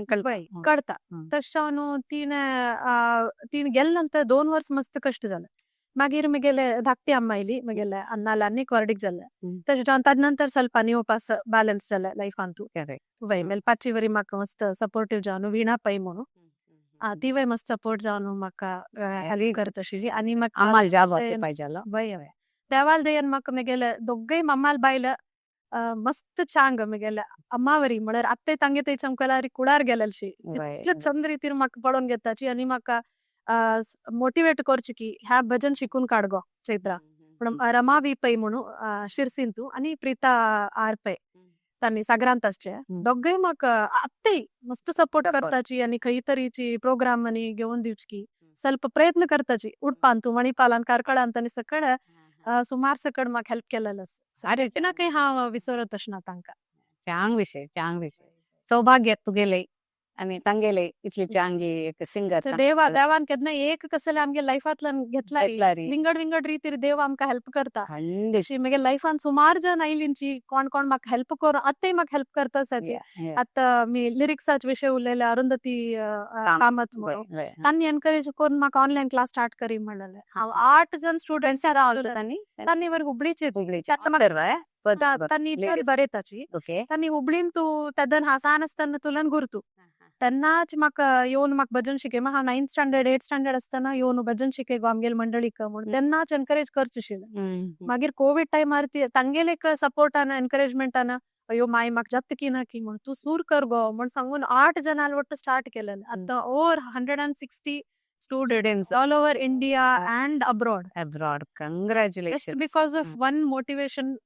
[SPEAKER 2] कळटा
[SPEAKER 3] कळता तशें न्हू तिने गेले नंतर 2 वर्स मस्त कष्ट जाले मागीर म्हगेले धाकटी अम्मा आयली म्हगेले अन्नाला आनीक वर्डीक जाल्ले तशें जावन ताजे नंतर ಸ್ವಲ್ಪ ನೀವು पास ಬ್ಯಾಲೆನ್ಸ್ जाले लायफान तू वय मेलपाची वरी म्हाका मस्त सपोर्टिव्ह जावन विणा पै म्हणून ती वय मस्त सपोर्ट जावन म्हाका हेल्प करता आशिल्ली आनी म्हाका
[SPEAKER 2] अम्माल जाब पाहिजे
[SPEAKER 3] वय वय देवाल दयेन म्हाका म्हगेले दोगय मम्माल बायल मस्त चांग म्हगेले अम्मावरी म्हळ्यार आत्ते तांगे थंय चमकल्यार कुडार गेलेलशी इतले चंद रितीर म्हाका पळोवन घेताची आनी म्हाका मोटिवेट करची की ह्या भजन शिकून काड गो चैत्रा रमा वी पै म्हणून शिरसीन तू आणि प्रीता आर पै तांणी सागरांत आसचे दोगय म्हाका आत्तेय मस्त सपोर्ट करताची आनी खंय तरीची प्रोग्राम आनी घेवन दिवची की ಸ್ವಲ್ಪ प्रयत्न करताची उडपान तू मणिपालान कारकळांत आनी सकड सुमार सकड म्हाका हेल्प केलेलो आसा ना काही हांव विसरत ना तांकां
[SPEAKER 2] चांग विषय सौभाग्य तुगेले आणि तांगेले इतली चांगी एक सिंगर
[SPEAKER 3] देवान केन्ना एक कसले आमगे लायफांतल्यान घेतला लिंगड विंगड रितीर देव आमकां हेल्प करता म्हगे लायफान सुमार जन आयलींची कोण कोण म्हाका हेल्प कर आतांय म्हाका हेल्प करता साची आतां मी लिरिक्साचे विशय उलयले अरुंधती कामत तांणी एनकरेज करून म्हाका ऑनलायन क्लास स्टार्ट करी म्हणलेले हांव 8 जन स्टुडंट्स तांणी वर हुबळीचे तांणी बरयताची तांणी हुबळीन तू तेदन हांव सान आसतना तुलन गुर्तू तेन्नाच म्हाका येवन म्हाका भजन शिकय हांव 9th स्टँडर्ड 8th स्टँडर्ड आसतना येवन भजन शिकय गो आमगेले मंडळीक म्हणून तेन्नाच एनकरेज करचें आशिल्लें मागीर कोविड टायमार तांगेले एक सपोर्टान एनकरेजमेंटान अयो माय म्हाका जाता की ना की म्हण तू सूर कर गो म्हण सांगून 8 जनाल वट्ट स्टार्ट केलेलें आतां over 160 students all over India and abroad.
[SPEAKER 2] Congratulations.
[SPEAKER 3] Just because of one motivation,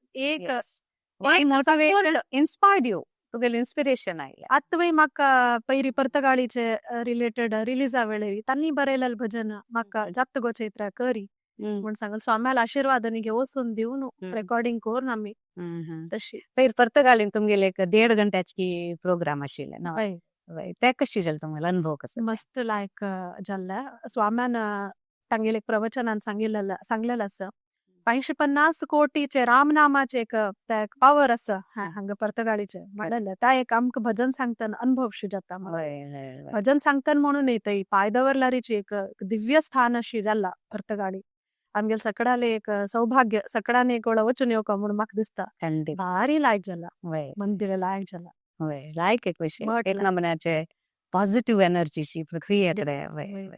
[SPEAKER 2] one motivation inspired you. तुगेले इन्स्पिरेशन आयले
[SPEAKER 3] आत्वय म्हाका पैरी पर्तगाळीचे रिलेटेड रिलीजा वेळेरी तांणी बरयलेले भजन म्हाका जात गो चैत्रा करी म्हण सांगल स्वाम्याल आशीर्वाद आनी वचून दिवन रेकॉर्डिंग करून आमी तशी
[SPEAKER 2] पैर पर्तगाळीन तुमगेले एक 1.5 घंट्याची प्रोग्राम आशिल्ले ना ते कशी जाले तुमगेलो अनुभव कसो
[SPEAKER 3] मस्त लायक जाल्ले स्वाम्यान तांगेले प्रवचनान सांगलेलें आसा 550 कोटीचे रामनामाचे एक पावर आसा हांगा पर्तगाळीचे म्हणलेले त्या एक आमकां भजन सांगतना अनुभवशी जाता भजन सांगतना म्हणून थंय पांय दवरल्यारीची एक दिव्य स्थान अशी जाला पर्तगाळी आमगेले सकडाले एक सौभाग्य सकडान एक वेळा वचून येवका म्हणून म्हाका दिसता भारी लायक जाला मंदिर लायक जाला
[SPEAKER 2] लायक एक विषय एक नमुन्याचे पॉझिटिव्ह एनर्जीची प्रक्रिया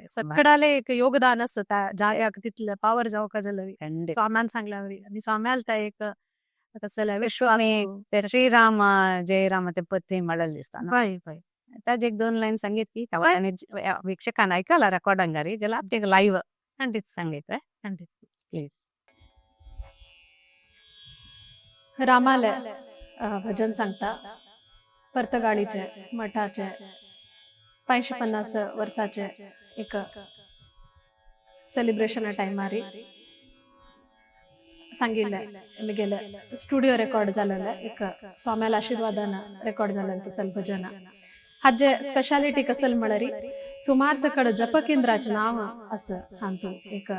[SPEAKER 3] सकडाले एक योगदान असतं त्या जाग्याक तितले पावर जावका जाल्यार स्वाम्यान सांगल्यावरी आनी स्वाम्याल त्या एक कसले
[SPEAKER 2] विश्वामी ते श्रीराम जय राम ते पत्नी मळल दिसता ना
[SPEAKER 3] बाय बाय
[SPEAKER 2] ताज एक दोन लाईन सांगीत की आणि वीक्षकांना ऐकायला रेकॉर्ड हंगारी ज्याला ते लाईव्ह
[SPEAKER 3] खंडित
[SPEAKER 2] सांगित
[SPEAKER 3] खंडित
[SPEAKER 2] प्लीज
[SPEAKER 3] रामाले भजन सांगता पर्तगाळीचे मठाचे 550 वर्षाचे एक सेलिब्रेशन टायमारी सांगिल्ले मुगेले स्टुडिओ रेकॉर्ड जालेले एक स्वाम्याल आशीर्वादान रेकॉर्ड जालेले तसल भजन हाजे स्पेशालिटी कसल म्हळरी सुमार सकड जप केंद्राचे नाव असं हांतू एक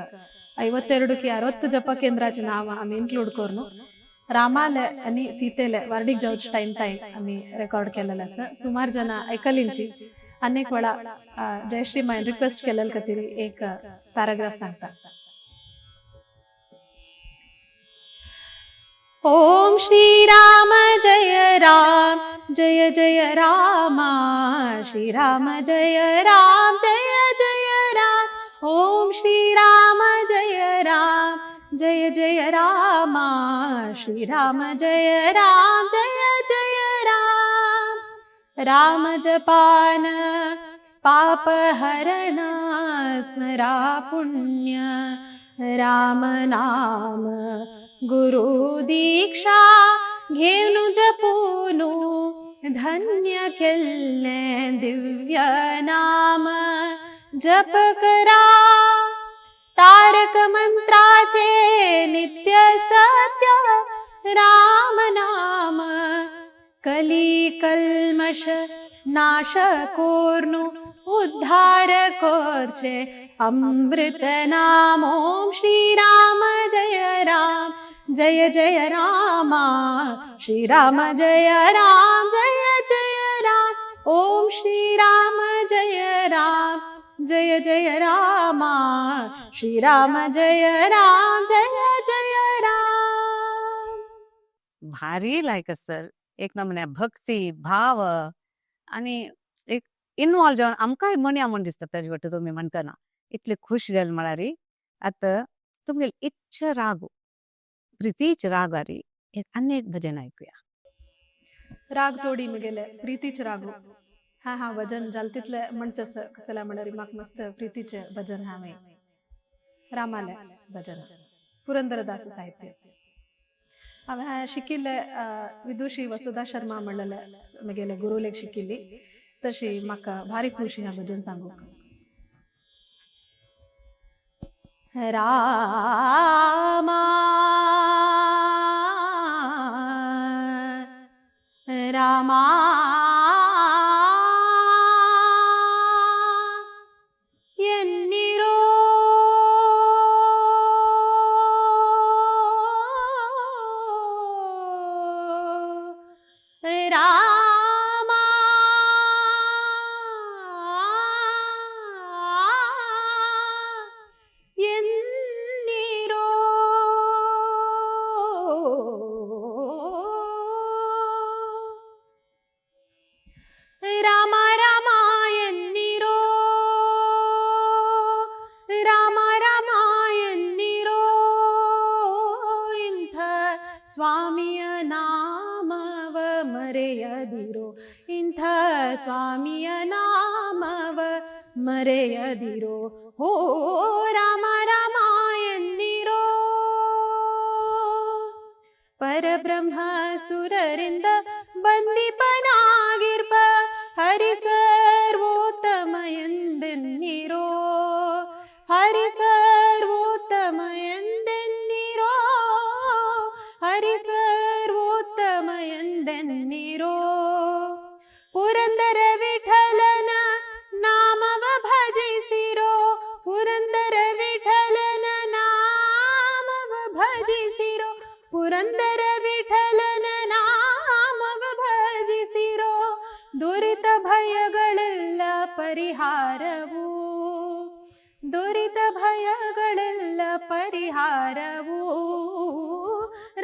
[SPEAKER 3] 52 की 60 जप केंद्राचे नाव आम्ही इन्क्लूड करून रामाले आणि सीतेले वार्डिक जाऊच टाइम ताई आम्ही रेकॉर्ड केलेलं असं सुमार जन ऐकलींची अनेक वेळा जयश्री मायन रिक्वेस्ट केलेलं कतरी एक पॅराग्राफ सांगता
[SPEAKER 1] ओम श्री राम जय जय राम श्री राम जय जय राम ओम श्री राम जय जय राम श्री राम जय जय राम राम जपान पाप हरण स्मरा पुण्य राम नाम गुरु दीक्षा घेनु जपूनु धन्य केल्ले दिव्य नाम जप करा तारक मंत्राचे नित्य सत्य राम नाम कली कल्मष नाश कोर्नु उद्धार कोर्चे अमृत नाम ओम श्री राम जय जय राम श्री राम जय जय राम ओम श्री राम जय जय राम श्री राम जय जय राम
[SPEAKER 2] भारी लायक असल एक नमुने भक्ती भाव आणि एक इन्वॉल्व जाऊन आमकांय मणी म्हणून दिसता ताजे वाटतं तुम्ही म्हणताना इतले खुश जाल म्हळारी आता तुमगे इच्छ रागू प्रीतीच रागारी एक अनेक भजन ऐकूया
[SPEAKER 3] राग तोडी मुगेले प्रीतीच रागू हा भजन जाल तितले म्हणचस कसला म्हणरी माक मस्त प्रीतीचे भजन हावे रामाले भजन पुरंदरदास साहित्य हांवें शिकिल्ले विदुषी वसुधा शर्मा म्हणलेले मुगेले गुरुलेक शिकिल्ली तशी म्हाका भारी खुशी हा भजन सांगूक
[SPEAKER 1] रामा रामा ಎನ್ನಿರೋ ರಾಮ ಎನ್ನಿರೋ ರಾಮ ರಾಮ ಎನ್ನಿರೋ ರಾಮ ರಾಮ ಎನ್ನಿರೋ ಇಂಥ ಸ್ವಾಮಿಯ ನಾಮವ ಮರೆಯದಿರೋ ಇಂಥ ಸ್ವಾಮಿಯ ನಾಮವ ಮರೆಯದಿರೋ ಹೋ ರಾಮ ರಾಮ ಎನ್ನಿರೋ ಪರಬ್ರಹ್ಮ ಸುರರಿಂದ ಬಂದಿಪನಾಗಿರ್ಪ ಹರಿ ಸರ್ವೋತ್ತಮ ಎಂದೆನ್ನಿರೋ ಹರಿ ಸರ್ವೋತ್ತಮ ಎಂದೆನ್ನಿರೋ ಹರಿ ಸರ್ವೋತ್ತಮ ಎಂದೆನ್ನಿರೋ ಪುರಂದರ ವಿಠಲನ ನಾಮವ ಭಜಿಸಿರೋ ಪುರಂದರ ವಿಠಲನ ನಾಮವ ಭಜಿಸಿರೋ ಪುರಂದರ ವಿಠಲನ ನಾಮವ ಭಜಿಸಿರೋ ದುರಿತ ಭಯಗಳೆಲ್ಲ ಪರಿಹಾರವು ದುರಿತ ಭಯಗಳೆಲ್ಲ ಪರಿಹಾರವು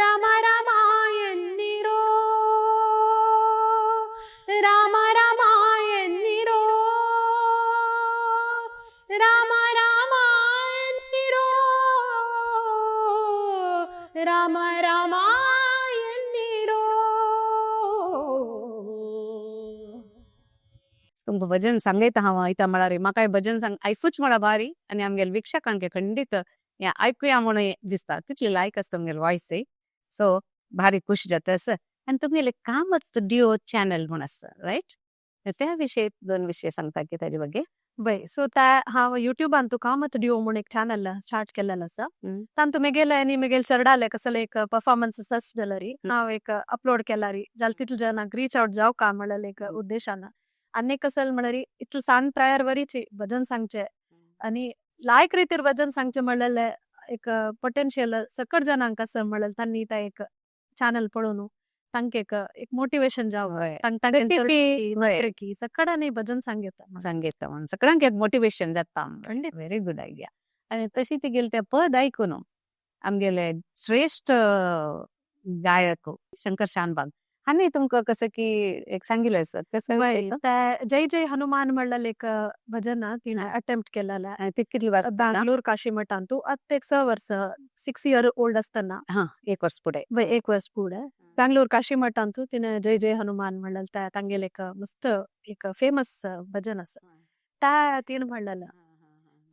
[SPEAKER 1] ರಾಮ ರಾಮ ಎನ್ನಿರೋ ರಾಮ ರಾಮ ಎನ್ನಿರೋ ರಾಮ ರಾಮ ಎನ್ನಿರೋ ರಾಮ ರಾಮ
[SPEAKER 2] तुमकां भजन सांगयता हांव इता म्हळ्यार म्हाका भजन सांग आयकूच म्हळ्यार भारी आनी आमगेले विक्षकांक खंडीत हें आयकुया म्हणून दिसता तितली लायक आसता तुमगेले वॉयस सो भारी खुश जाता आनी तुमगेले कामत डिओ चॅनल म्हूण आसता रायट त्या विशयी 2 विशय सांगता की ताजे ಬಗ್ಗೆ
[SPEAKER 3] वय सो त्या हांव युट्यूबान तुका मत डिओ म्हूण एक चॅनल स्टार्ट केलेलो आसा तांतू मेगेले आनी मेगेले चरडाले कसले एक परफॉर्मन्स जाल्यारी हांव एक अपलोड केल्यारी जाल्यार तितले जनांक रीच आउट जावका म्हणल्यार एक उद्देशान आनी कसले म्हळ्यार इतले सांज प्रायर वरीची भजन सांगचे आनी लायक रितीर भजन सांगचे म्हणल्यार एक पोटेन्शियल सकट जनांक आसा म्हणल्यार तांणी त्या एक चॅनल पळोवन तांकां एक मोटिवेशन जावं
[SPEAKER 2] हय.
[SPEAKER 3] तांकां सकट आनी भजन सांगता
[SPEAKER 2] सांगयता म्हणून सगळ्यांक एक मोटिवेशन जाता व्हेरी गुड आयडिया आनी तशी तेगेले ते पद आयकून आमगेले श्रेष्ठ गायक शंकर शानबाग हांणी तुमकां कसं की एक सांगिल्लें आसा कसं
[SPEAKER 3] वय जय जय हनुमान म्हणल्यार एक भजन तिणें अटेम्प्ट केलेलें
[SPEAKER 2] ते कितली वार
[SPEAKER 3] बँगलोर काशी मठान तू आतां एक 6 वर्स 6 year ओल्ड आसतना
[SPEAKER 2] हा 1 वर्स पुढे
[SPEAKER 3] वय 1 वर्स फुडें बँगलोर काशी मठान तू तिणें जय जय हनुमान म्हणल्यार तांगेले एक मस्त एक फेमस भजन आसा त्या तिणें म्हणलेलें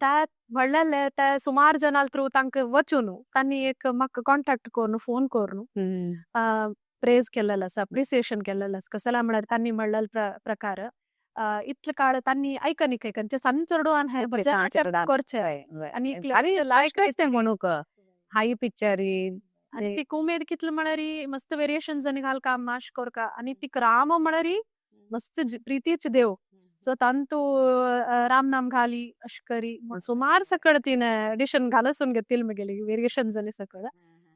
[SPEAKER 3] त्या म्हणलेलें त्या सुमार जनाल थ्रू तांकां वचून तांणी एक म्हाका कॉन्टॅक्ट करून फोन करून प्रेज केलेलो आसा अप्रिसिएशन केलेलें आसा कसला म्हळ्यार तांणी म्हणलेले प्रकार इतले काळ तांणी आयकनी खंयचे सान चढोवन हे भजन attempt करचे आनी
[SPEAKER 2] लायक म्हणूक हाय पिक्चरी
[SPEAKER 3] आनी ती उमेद कितले म्हळ्यार मस्त वेरिएशन्स आनी घालका माश करका आनी ती राम म्हळ्यार मस्त प्रितीचे देव सो तांतू राम नाम घाली अशें करी सुमार सकड तिणें एडिशन घालसून घेतिल्ली म्हगेली वेरिएशन्स आनी सकड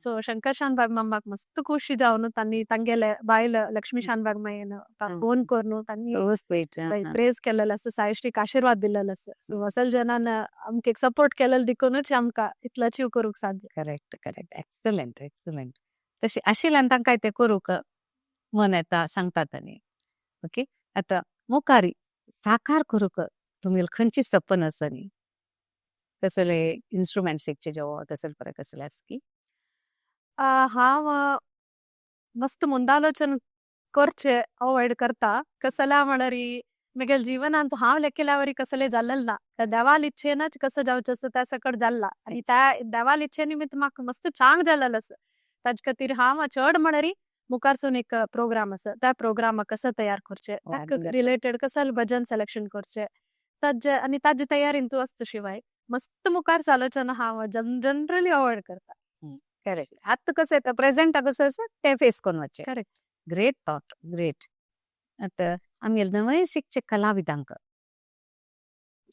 [SPEAKER 3] सो शंकर शानबाग मामाक मस्त खुशी जावन तांणी तांगेले बायल लक्ष्मी शानबाग मायेन फोन करून तांणी प्रेज केलेलो आसा सायश्रीक आशिर्वाद दिलेलो आसा सो असल जनान आमकां एक सपोर्ट केलेलो देखूनच आमकां इतलो अचीव करूंक साध्य
[SPEAKER 2] करेक्ट एक्सलंट तशें आशिल्ल्यान तांकां ते करूंक मन येता सांगतात तांणी ओके आतां मुखारी साकार करूंक तुमगेलें खंयची सपन आसा न्ही कसले इन्स्ट्रुमेंट शिकचे जेवो तसले पळय कसले आसा की
[SPEAKER 3] हांव मस्त मुंदालोचन करचे अवॉइड करता कसला म्हळ्यार म्हगेल्या जिवनांत हांव लेखिल्यावरी कसले जाल्लें ना त्या देवाल इच्छेनच कसं जावचें आसा त्या सकट जाल्ला आनी त्या देवाल इच्छे निमित्त म्हाका मस्त चांग जाल्लेलो आसा ताजे खातीर हांव चड म्हळ्यार मुखारसून एक प्रोग्राम आसा त्या प्रोग्रामाक कसं तयार करचे ताका रिलेटेड कसले भजन सिलेक्शन करचे ताजे आनी ताजे तयारीन तूं आसता शिवाय मस्त मुखार चालोचन हांव जनरली अवॉइड करता
[SPEAKER 2] करेक्ट आतां कसं येता प्रेझेंटा कसं आसा ते फेस करून वचचें
[SPEAKER 3] करेक्ट
[SPEAKER 2] ग्रेट थॉट ग्रेट आतां आमगेले नवे शिकचे कलाविदांक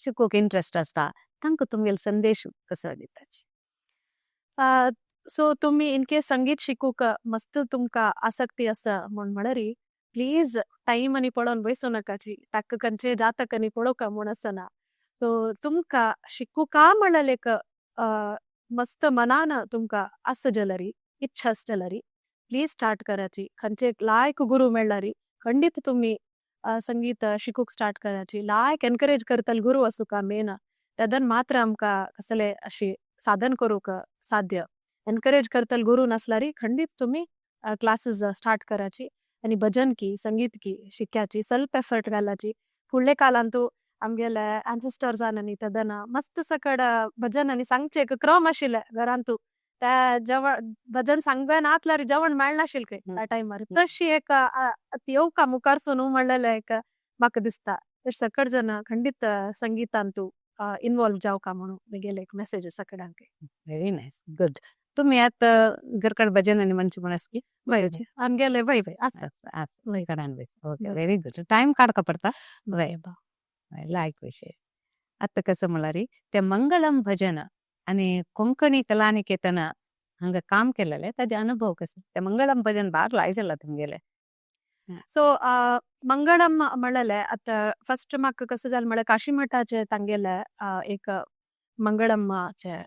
[SPEAKER 2] शिकोवंक इंट्रस्ट आसता तांकां तुमगेलो संदेश कसो दिताचे
[SPEAKER 3] सो तुमी इन केस संगीत शिकूक मस्त तुमकां आसक्ती आसा म्हळ्यार प्लीज टाइम आनी पळोवन बसू नाकाची ताका खंयचे जातक आनी पळोवका म्हूण आसना सो तुमकां शिकूका म्हणल्यार एक मस्त मनान तुमकां आसा जाल्यार इच्छा आसा जाल्यार प्लीज स्टार्ट कराची खंयचे लायक गुरू मेळ्ळारी खंडीत तुमी संगीत शिकूक स्टार्ट कराची लायक एनकरेज करतले गुरू आसूं मेन तेदन मात्र आमकां कसले अशी साधन करूंक साध्य एनकरेज करतले गुरू नसल्यार खंडीत तुमी क्लासेस स्टार्ट कराची आनी भजन की संगीत की शिकयाची सेल्फ एफर्ट घालाची फुडले कालान तूं आमगेले एन्सेस्टर्सान आनी तेदन मस्त सकड भजन आनी सांगचे एक क्रम आशिल्ले घरान तूं त्या जेवण भजन सांगवे नातल्यार जेवण मेळनाशिल्लें त्या टायमार तशी एक येवका मुखारसून म्हणलेलें एक म्हाका दिसता सकड जन खंडीत संगीतान तूं इन्वॉल्व जावका म्हणून म्हगेले एक मेसेज सगळ्यांक
[SPEAKER 2] व्हेरी नायस गुड तुमी आतां घरकाड भजन आनी मंच म्हण आसकी
[SPEAKER 3] वय आमगेले वय वय
[SPEAKER 2] आसा कडान ओके व्हेरी गुड टायम काडका पडटा वय लायक विषय आतां कसं म्हळ्यार ते मंगळम भजन आनी कोंकणी कलानिकेतन हांगा काम केलेलें ताजे अनुभव कसो ते मंगळम भजन बार लायक जाला तुमगेले
[SPEAKER 3] सो मंगळम म्हणलेले आतां फर्स्ट म्हाका कसं जालें म्हळ्यार काशी मठाचे तांगेले एक मंगळमाचे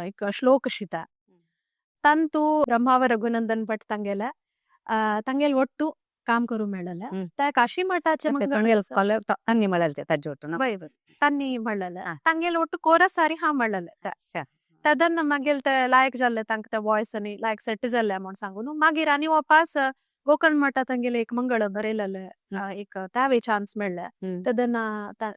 [SPEAKER 3] एक श्लोक शिता तांतू ब्रह्माव रघुनंदन भट तांगेले ಒಟ್ಟು काम करूं मेळलेलें त्या काशी मठाचे
[SPEAKER 2] तांणी म्हळेलें ताजे ಒಟ್ಟು
[SPEAKER 3] वय तांणी म्हणलेलें तांगेले ಒಟ್ಟು कोरस सारी हांव म्हणलेलें तेदन मागीर ते लायक जाल्ले तांकां ते वॉयस आनी लायक सेट जाल्ले म्हूण सांगून मागीर आनी वापस गोकर्ण मठात तांगेले एक मंगळ बरयलेले एक त्यावे चान्स मेळ्ळे तेदना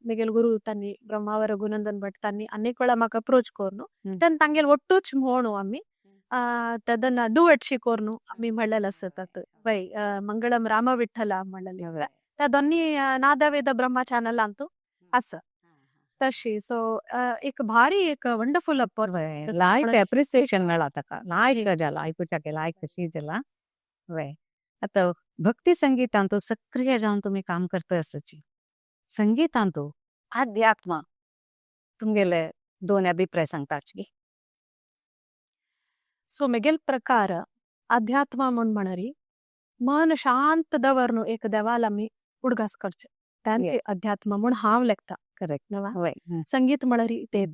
[SPEAKER 3] मेगेल गुरु तांणी ब्रह्मावर रघुनंदन भट तांणी अनेक वेळा म्हाका अप्रोच कोरनु तेन्ना तांगेल ಒಟ್ಟುच म्हणू आमी तेदना डुएट शिकोरनु आमी म्हणलेले आसतात वय मंगळम राम विठ्ठला म्हणलेले त्या दोन्ही नादवेद ब्रह्मा चॅनल ಅಂತೂ असं तशी सो एक भारी एक वंडरफुल अप्पर
[SPEAKER 2] लायक एप्रिसिएशन मेळा ताका लायक जाला आयकुच्याक लायक तशी जाला वय आता भक्ती संगीतांतू सक्रिय जावन तुम्ही काम करता आसची संगीतांतू अध्यात्म तुमगेले दोन अभिप्राय सांगताची
[SPEAKER 3] सो मेगेल प्रकार अध्यात्म म्हणरी मन शांत दवरनु एक देवाला आमी उडगास करचे त्याने अध्यात्म म्हण हांव लेखता
[SPEAKER 2] करेक्ट
[SPEAKER 3] नवा
[SPEAKER 2] वय
[SPEAKER 3] संगीत म्हणरी ते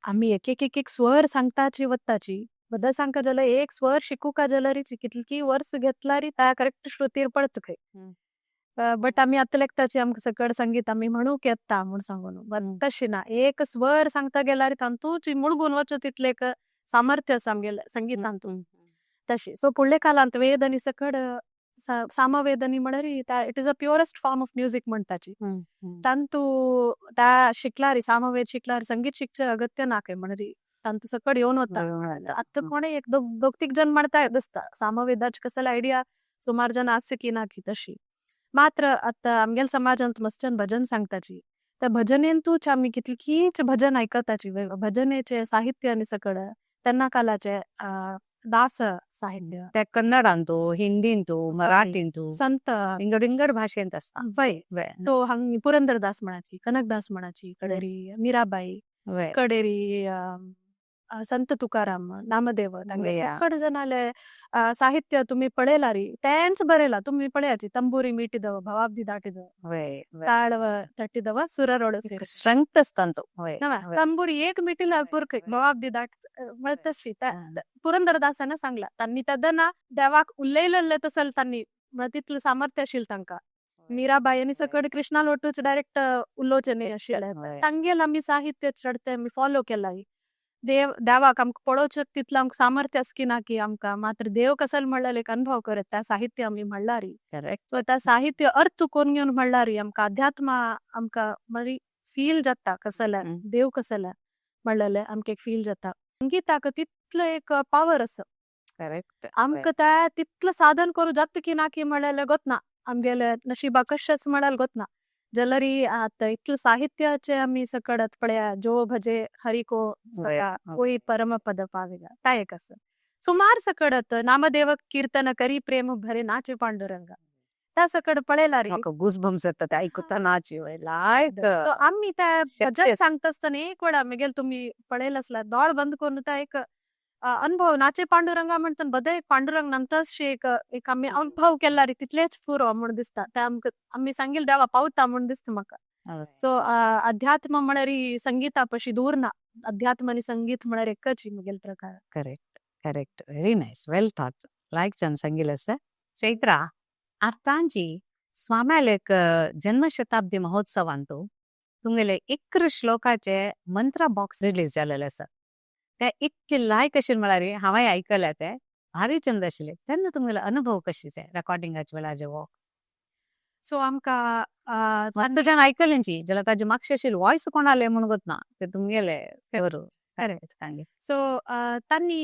[SPEAKER 3] आम्ही एक स्वर सांगताची वत्ताची बद्दल सांगता जाल्यार एक स्वर शिकूका जाल्यार कितली वर्स घेतल्यार त्या करेक्ट श्रुतीर पडत खंय बट आम्ही आतां लेखताची आमकां सकड संगीत आम्ही म्हणूक येता म्हूण सांगून बट तशी ना एक स्वर सांगता गेल्यार तांतूच मुळगून वचो तितले एक सामर्थ्य आसा आमगेले संगीतांतून तशी सो फुडले कालांत वेद आनी सकड सामवेद आनी म्हणरी it is a purest form of music म्हणटाची तांतू त्या शिकल्यार सामवेद शिकल्यार संगीत शिकचे अगत्य ना काय म्हणरी तांतू सकड येवन वता आतां कोणी एक दोग तीग जन म्हणता दिसता सामवेदाची कसले आयडिया सुमार जन आसचे की ना की तशी मात्र आतां आमगेल समाजांत मस्टन भजन सांगताची त्या भजनेंतूच आमी कितलीच भजन आयकताची भजनेचे साहित्य आनी सकड तेन्ना कालाचे दास साहित्य
[SPEAKER 2] त्या कन्नडांतू हिंदींतू मराठींतू
[SPEAKER 3] संत
[SPEAKER 2] इंगड भाषेंत आसता
[SPEAKER 3] वय
[SPEAKER 2] वय
[SPEAKER 3] सो हांग पुरंदरदास म्हणाची कनकदास म्हणाची कडेरी मीराबाई
[SPEAKER 2] वय
[SPEAKER 3] कडेरी संत तुकाराम नामदेव तांगे
[SPEAKER 2] या.
[SPEAKER 3] सकड जनाले साहित्य तुम्ही पळयलारी तेंच बरयला तुम्ही पळयाची ತಂಬೂರಿ ಮೀಟಿದವ ಭವಾಬ್ದಿ ದಾಟಿದವ
[SPEAKER 2] वय
[SPEAKER 3] ತಾಳವ ತಟ್ಟಿದವ ಸುರರೊಳು ಸೇರಿ
[SPEAKER 2] स्ट्रेंथ असतांतू वय
[SPEAKER 3] ತಂಬೂರಿ एक मिटीला पुरक भवाब्दी दाट म्हणतशी पुरंदरदासानं सांगला त्यांनी त्यादना देवाक उल्लयलेले तसल त्यांनी तितलं सामर्थ्य आशिल तांका मीराबाई सकड कृष्णा लोटूच डायरेक्ट उल्लोचने आशिल्ले तांगेल आमी साहित्य चढते आमी फॉलो केला देवाक आमकां पळोवचें तितलं आमकां सामर्थ्य आस की ना की आमकां मात्र देव कसल म्हणल्यार एक अनुभव करत त्या साहित्य आमी म्हणल्यारी
[SPEAKER 2] करेक्ट
[SPEAKER 3] सो त्या साहित्य अर्थ कोण घेवन म्हणल्यारी आमकां अध्यात्म आमकां बरी फील जाता कसले देव कसले म्हणलेले आमकां एक फील जाता संगीताक तितलं एक पावर आसा
[SPEAKER 2] करेक्ट
[SPEAKER 3] आमकां त्या तितलं साधन करूं जाता की ना की म्हणलेले गोतना आमगेले नशिबा कशेंच म्हणाल गोतना जलरी आतां इतलं साहित्याचे आमी सकड पळया जो भजे हरिको कोई परम पद पाविगा त्या एक आसा सुमार सकड नामदेव कीर्तन करी प्रेम भरे नाचे पांडुरंगा त्या सकड पळयलारी
[SPEAKER 2] गुजबम्स येता ते आयकुता नाची वय लायक
[SPEAKER 3] आम्ही त्या भजन सांगता आसतना एक वेळा मेगेल तुम्ही पळयला असला दोळ बंद करून त्या एक अनुभव नाचे पांडुरंगा म्हणटा बदे एक पांडुरंग नंतरशी एक आम्ही अनुभव केला रे तितलेच पुरो म्हण दिसता त्या आम्ही सांगेल देवा पावता म्हण दिसता म्हाका सो अध्यात्म म्हणरी संगीता पशी दूर ना अध्यात्म आणि संगीत म्हणल्यार एकच मुगेल प्रकार
[SPEAKER 2] करेक्ट करेक्ट व्हेरी नाईस वेल थॉट लायक छान सांगितलं सर चैत्रा आतांची स्वाम्यालेक जन्मशताब्दी महोत्सवांतू तुमगेले 11 श्लोकाचे मंत्रा बॉक्स रिलीज जालेले आसा ते इतके लायक आशिल्ले म्हळ्यार हांवें आयकले ते भारी चंद आशिल्ले तेन्ना तुमगेलो अनुभव कशे ते रेकॉर्डिंगाचे वेळार जेवो
[SPEAKER 3] सो आमकां
[SPEAKER 2] तुज्यान आयकलेंची जाल्यार ताजे मागशे आशिल्ले वॉयस कोणाले म्हण गोतना ते तुमगेले सांगे
[SPEAKER 3] सो तांणी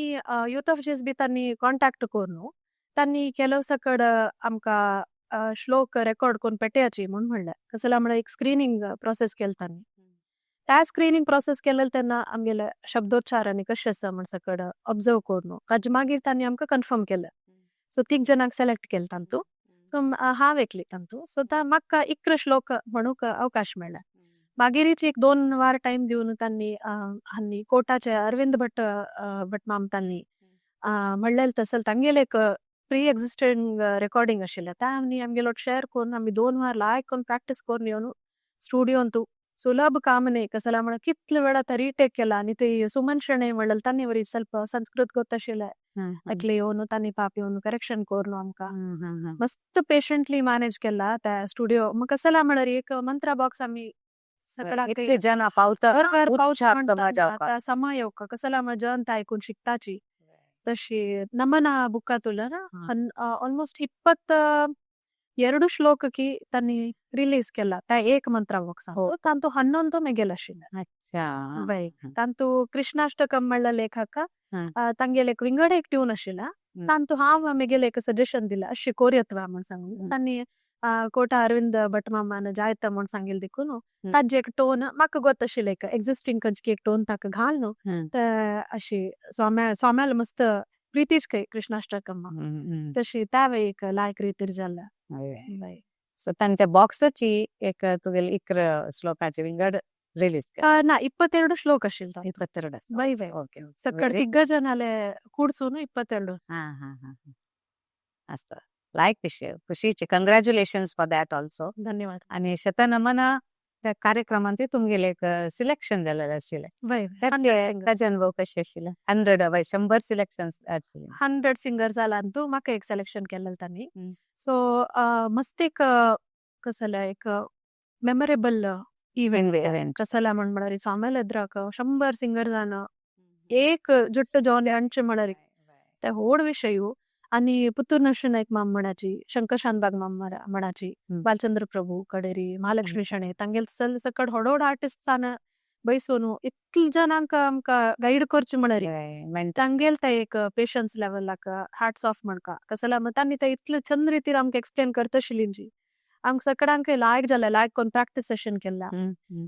[SPEAKER 3] युथ ऑफ जेस बी तांणी कॉन्टॅक्ट करून तांणी केलो सकड आमकां श्लोक रेकॉर्ड करून पेटयाची म्हूण म्हणलें कसले म्हळ्यार एक स्क्रीनिंग प्रोसेस केले तांणी त्या स्क्रीनिंग प्रोसेस केलें तेन्ना आमगेले शब्दोच्चार आनी कशें आसा म्हण सकड ऑब्जर्व करून ताजे मागीर तांणी आमकां कन्फर्म केलें सो 3 जणांक सिलेक्ट केलें तांतू सो हांव एकली तांतू सो म्हाका 11 श्लोक म्हणूक अवकाश मेळ्ळा मागीरच एक 2 वार टायम दिवन तांणी हांनी कोर्टाचे अरविंद भट माम तांणी म्हणलेलें तसल तांगेले एक प्री एक्झिस्टिंग रेकॉर्डिंग आशिल्लें त्या आमी आमगेलो शेअर करून आमी 2 वार लायक करून प्रॅक्टीस करून येवन स्टुडियोंतू सुलभ काम न्ही कसला म्हण कितले वेळा तो रिटेक केला आनी ते सुमन शेणे म्हणलें तांणी बरी ಸ್ವಲ್ಪ संस्कृत गोत आशिल्ले एकले येवन तांणी पाप येवन करेक्शन करून आमकां मस्त पेशंटली मॅनेज केला त्या स्टुडियो मग कसला म्हळ्यार एक मंत्रा बॉक्स आमी सकडाक
[SPEAKER 2] जन पावता
[SPEAKER 3] समय येवका कसला म्हण जन आयकून शिकताची तशी ನಮನ ಬುಕ್ಕ ತುಲರ
[SPEAKER 2] ಹ್ಮ್.
[SPEAKER 3] ಆಲ್ಮೋಸ್ಟ್ 22 ಶ್ಲೋಕಕ್ಕೆ ತನ್ನಿ ರಿಲೀಸ್ ಕೆಲ್ಲ ತಾ ಏಕ ಮಂತ್ರ
[SPEAKER 2] हो.
[SPEAKER 3] ತಾಂತು 11 ಮೆಗೆಲ ಶಿಲ್ಲ
[SPEAKER 2] अच्छा
[SPEAKER 3] ಬೈ ತಾಂತು ಕೃಷ್ಣಾಷ್ಟಕಂ ಮಳ್ಳ ಲೇಖಕ
[SPEAKER 2] ಹ್ಮ್.
[SPEAKER 3] ತಂಗೆಲೆಕ್ ವಿಂಗಡೆ एक ಟ್ಯೂನ್ ಅಶಿಲ್ಲ
[SPEAKER 2] ಹ್ಮ್.
[SPEAKER 3] ತಾಂತು ಹಾವ ಮೆಗೆಲೆಕ್ ಸಜೆಷನ್ ದಿಲ್ಲ ಅಶಿ ಕೋರಿಯತ್ವ ಮನ್ ಸಂಗ್
[SPEAKER 2] ಹ್ಮ್.
[SPEAKER 3] ತನ್ನಿ ಕೋಟ ಅರವಿಂದ್ ಭಟ್ ಮಾಮನ ಜಾಯತ ಮನ್ ಸಂಗಿಲ್ ದಿಕ್ಕುನು
[SPEAKER 2] ಹ್ಮ್.
[SPEAKER 3] ತಜ್ಜೆಕ್ ಟೋನ್ ಮಕ್ಕ ಗೊತ್ತಶಿಲೇಕ ಎಕ್ಸಿಸ್ಟಿಂಗ್ ಕಂಚ್ಕೆ ಟೋನ್ ತಾಕ घालनु
[SPEAKER 2] हम्म.
[SPEAKER 3] अशी स्वाम्याला मस्त प्रीतीच काही कृष्णाष्टकम तशी त्यावेळी एक लायक रीतीर जाल्ला बाय
[SPEAKER 2] सो तांच्या बॉक्सची एक तुगेल इकर श्लोकाचे विंगड रिलीज
[SPEAKER 3] ना 22 ಶ್ಲೋಕ ಅಶಿಲ್
[SPEAKER 2] 22
[SPEAKER 3] ಬೈ ಬೈ
[SPEAKER 2] ओके
[SPEAKER 3] ಸಕ್ಕಡ ದಿಗ್ಗಜನಾಲೆ ಕೂಡ್ಸೂನು 22
[SPEAKER 2] हा हा हा असं लायक विषय खुशीचे कंग्रॅच्युलेशन्स फॉर दॅट ऑल्सो
[SPEAKER 3] धन्यवाद
[SPEAKER 2] आणि शतनमन त्या कार्यक्रमांत तुमगेले एक सिलेक्शन झालेलं आशिल्लें
[SPEAKER 3] बाय
[SPEAKER 2] ताचे अनुभव कशे आशिल्ले 100 सिलेक्शन्स आशिल्ले
[SPEAKER 3] 100 सिंगर जाला ಅಂತೂ ಮಾಕ एक सिलेक्शन केलेलं त्यांनी सो मस्त एक कसला एक मेमोरेबल इव्हेंट कसला म्हणणार स्वाम्याला एद्राक 100 सिंगर जाणं एक जुट्ट जाऊन यांचे म्हणणार त्या होड विषयू आणि पुतूर नरसिंह मामणाची शंकर शानबाग मामणाची बालचंद्र प्रभू कडेरी महालक्ष्मी शणे तांगेल सकड होडोड आर्टिस्ट जाणं बैसोनु इतली जनांक आमका गाईड करची म्हणरी तांगेल त्या एक पेशन्स लेवल लाका हार्ट्स ऑफ म्हणका कसला मग त्यांनी त्या इतलं छंद रीतीर आमका एक्सप्लेन करता शिलींजी आमक सगळ्यांक लायक जाला लायक कोण प्रॅक्टिस सेशन केला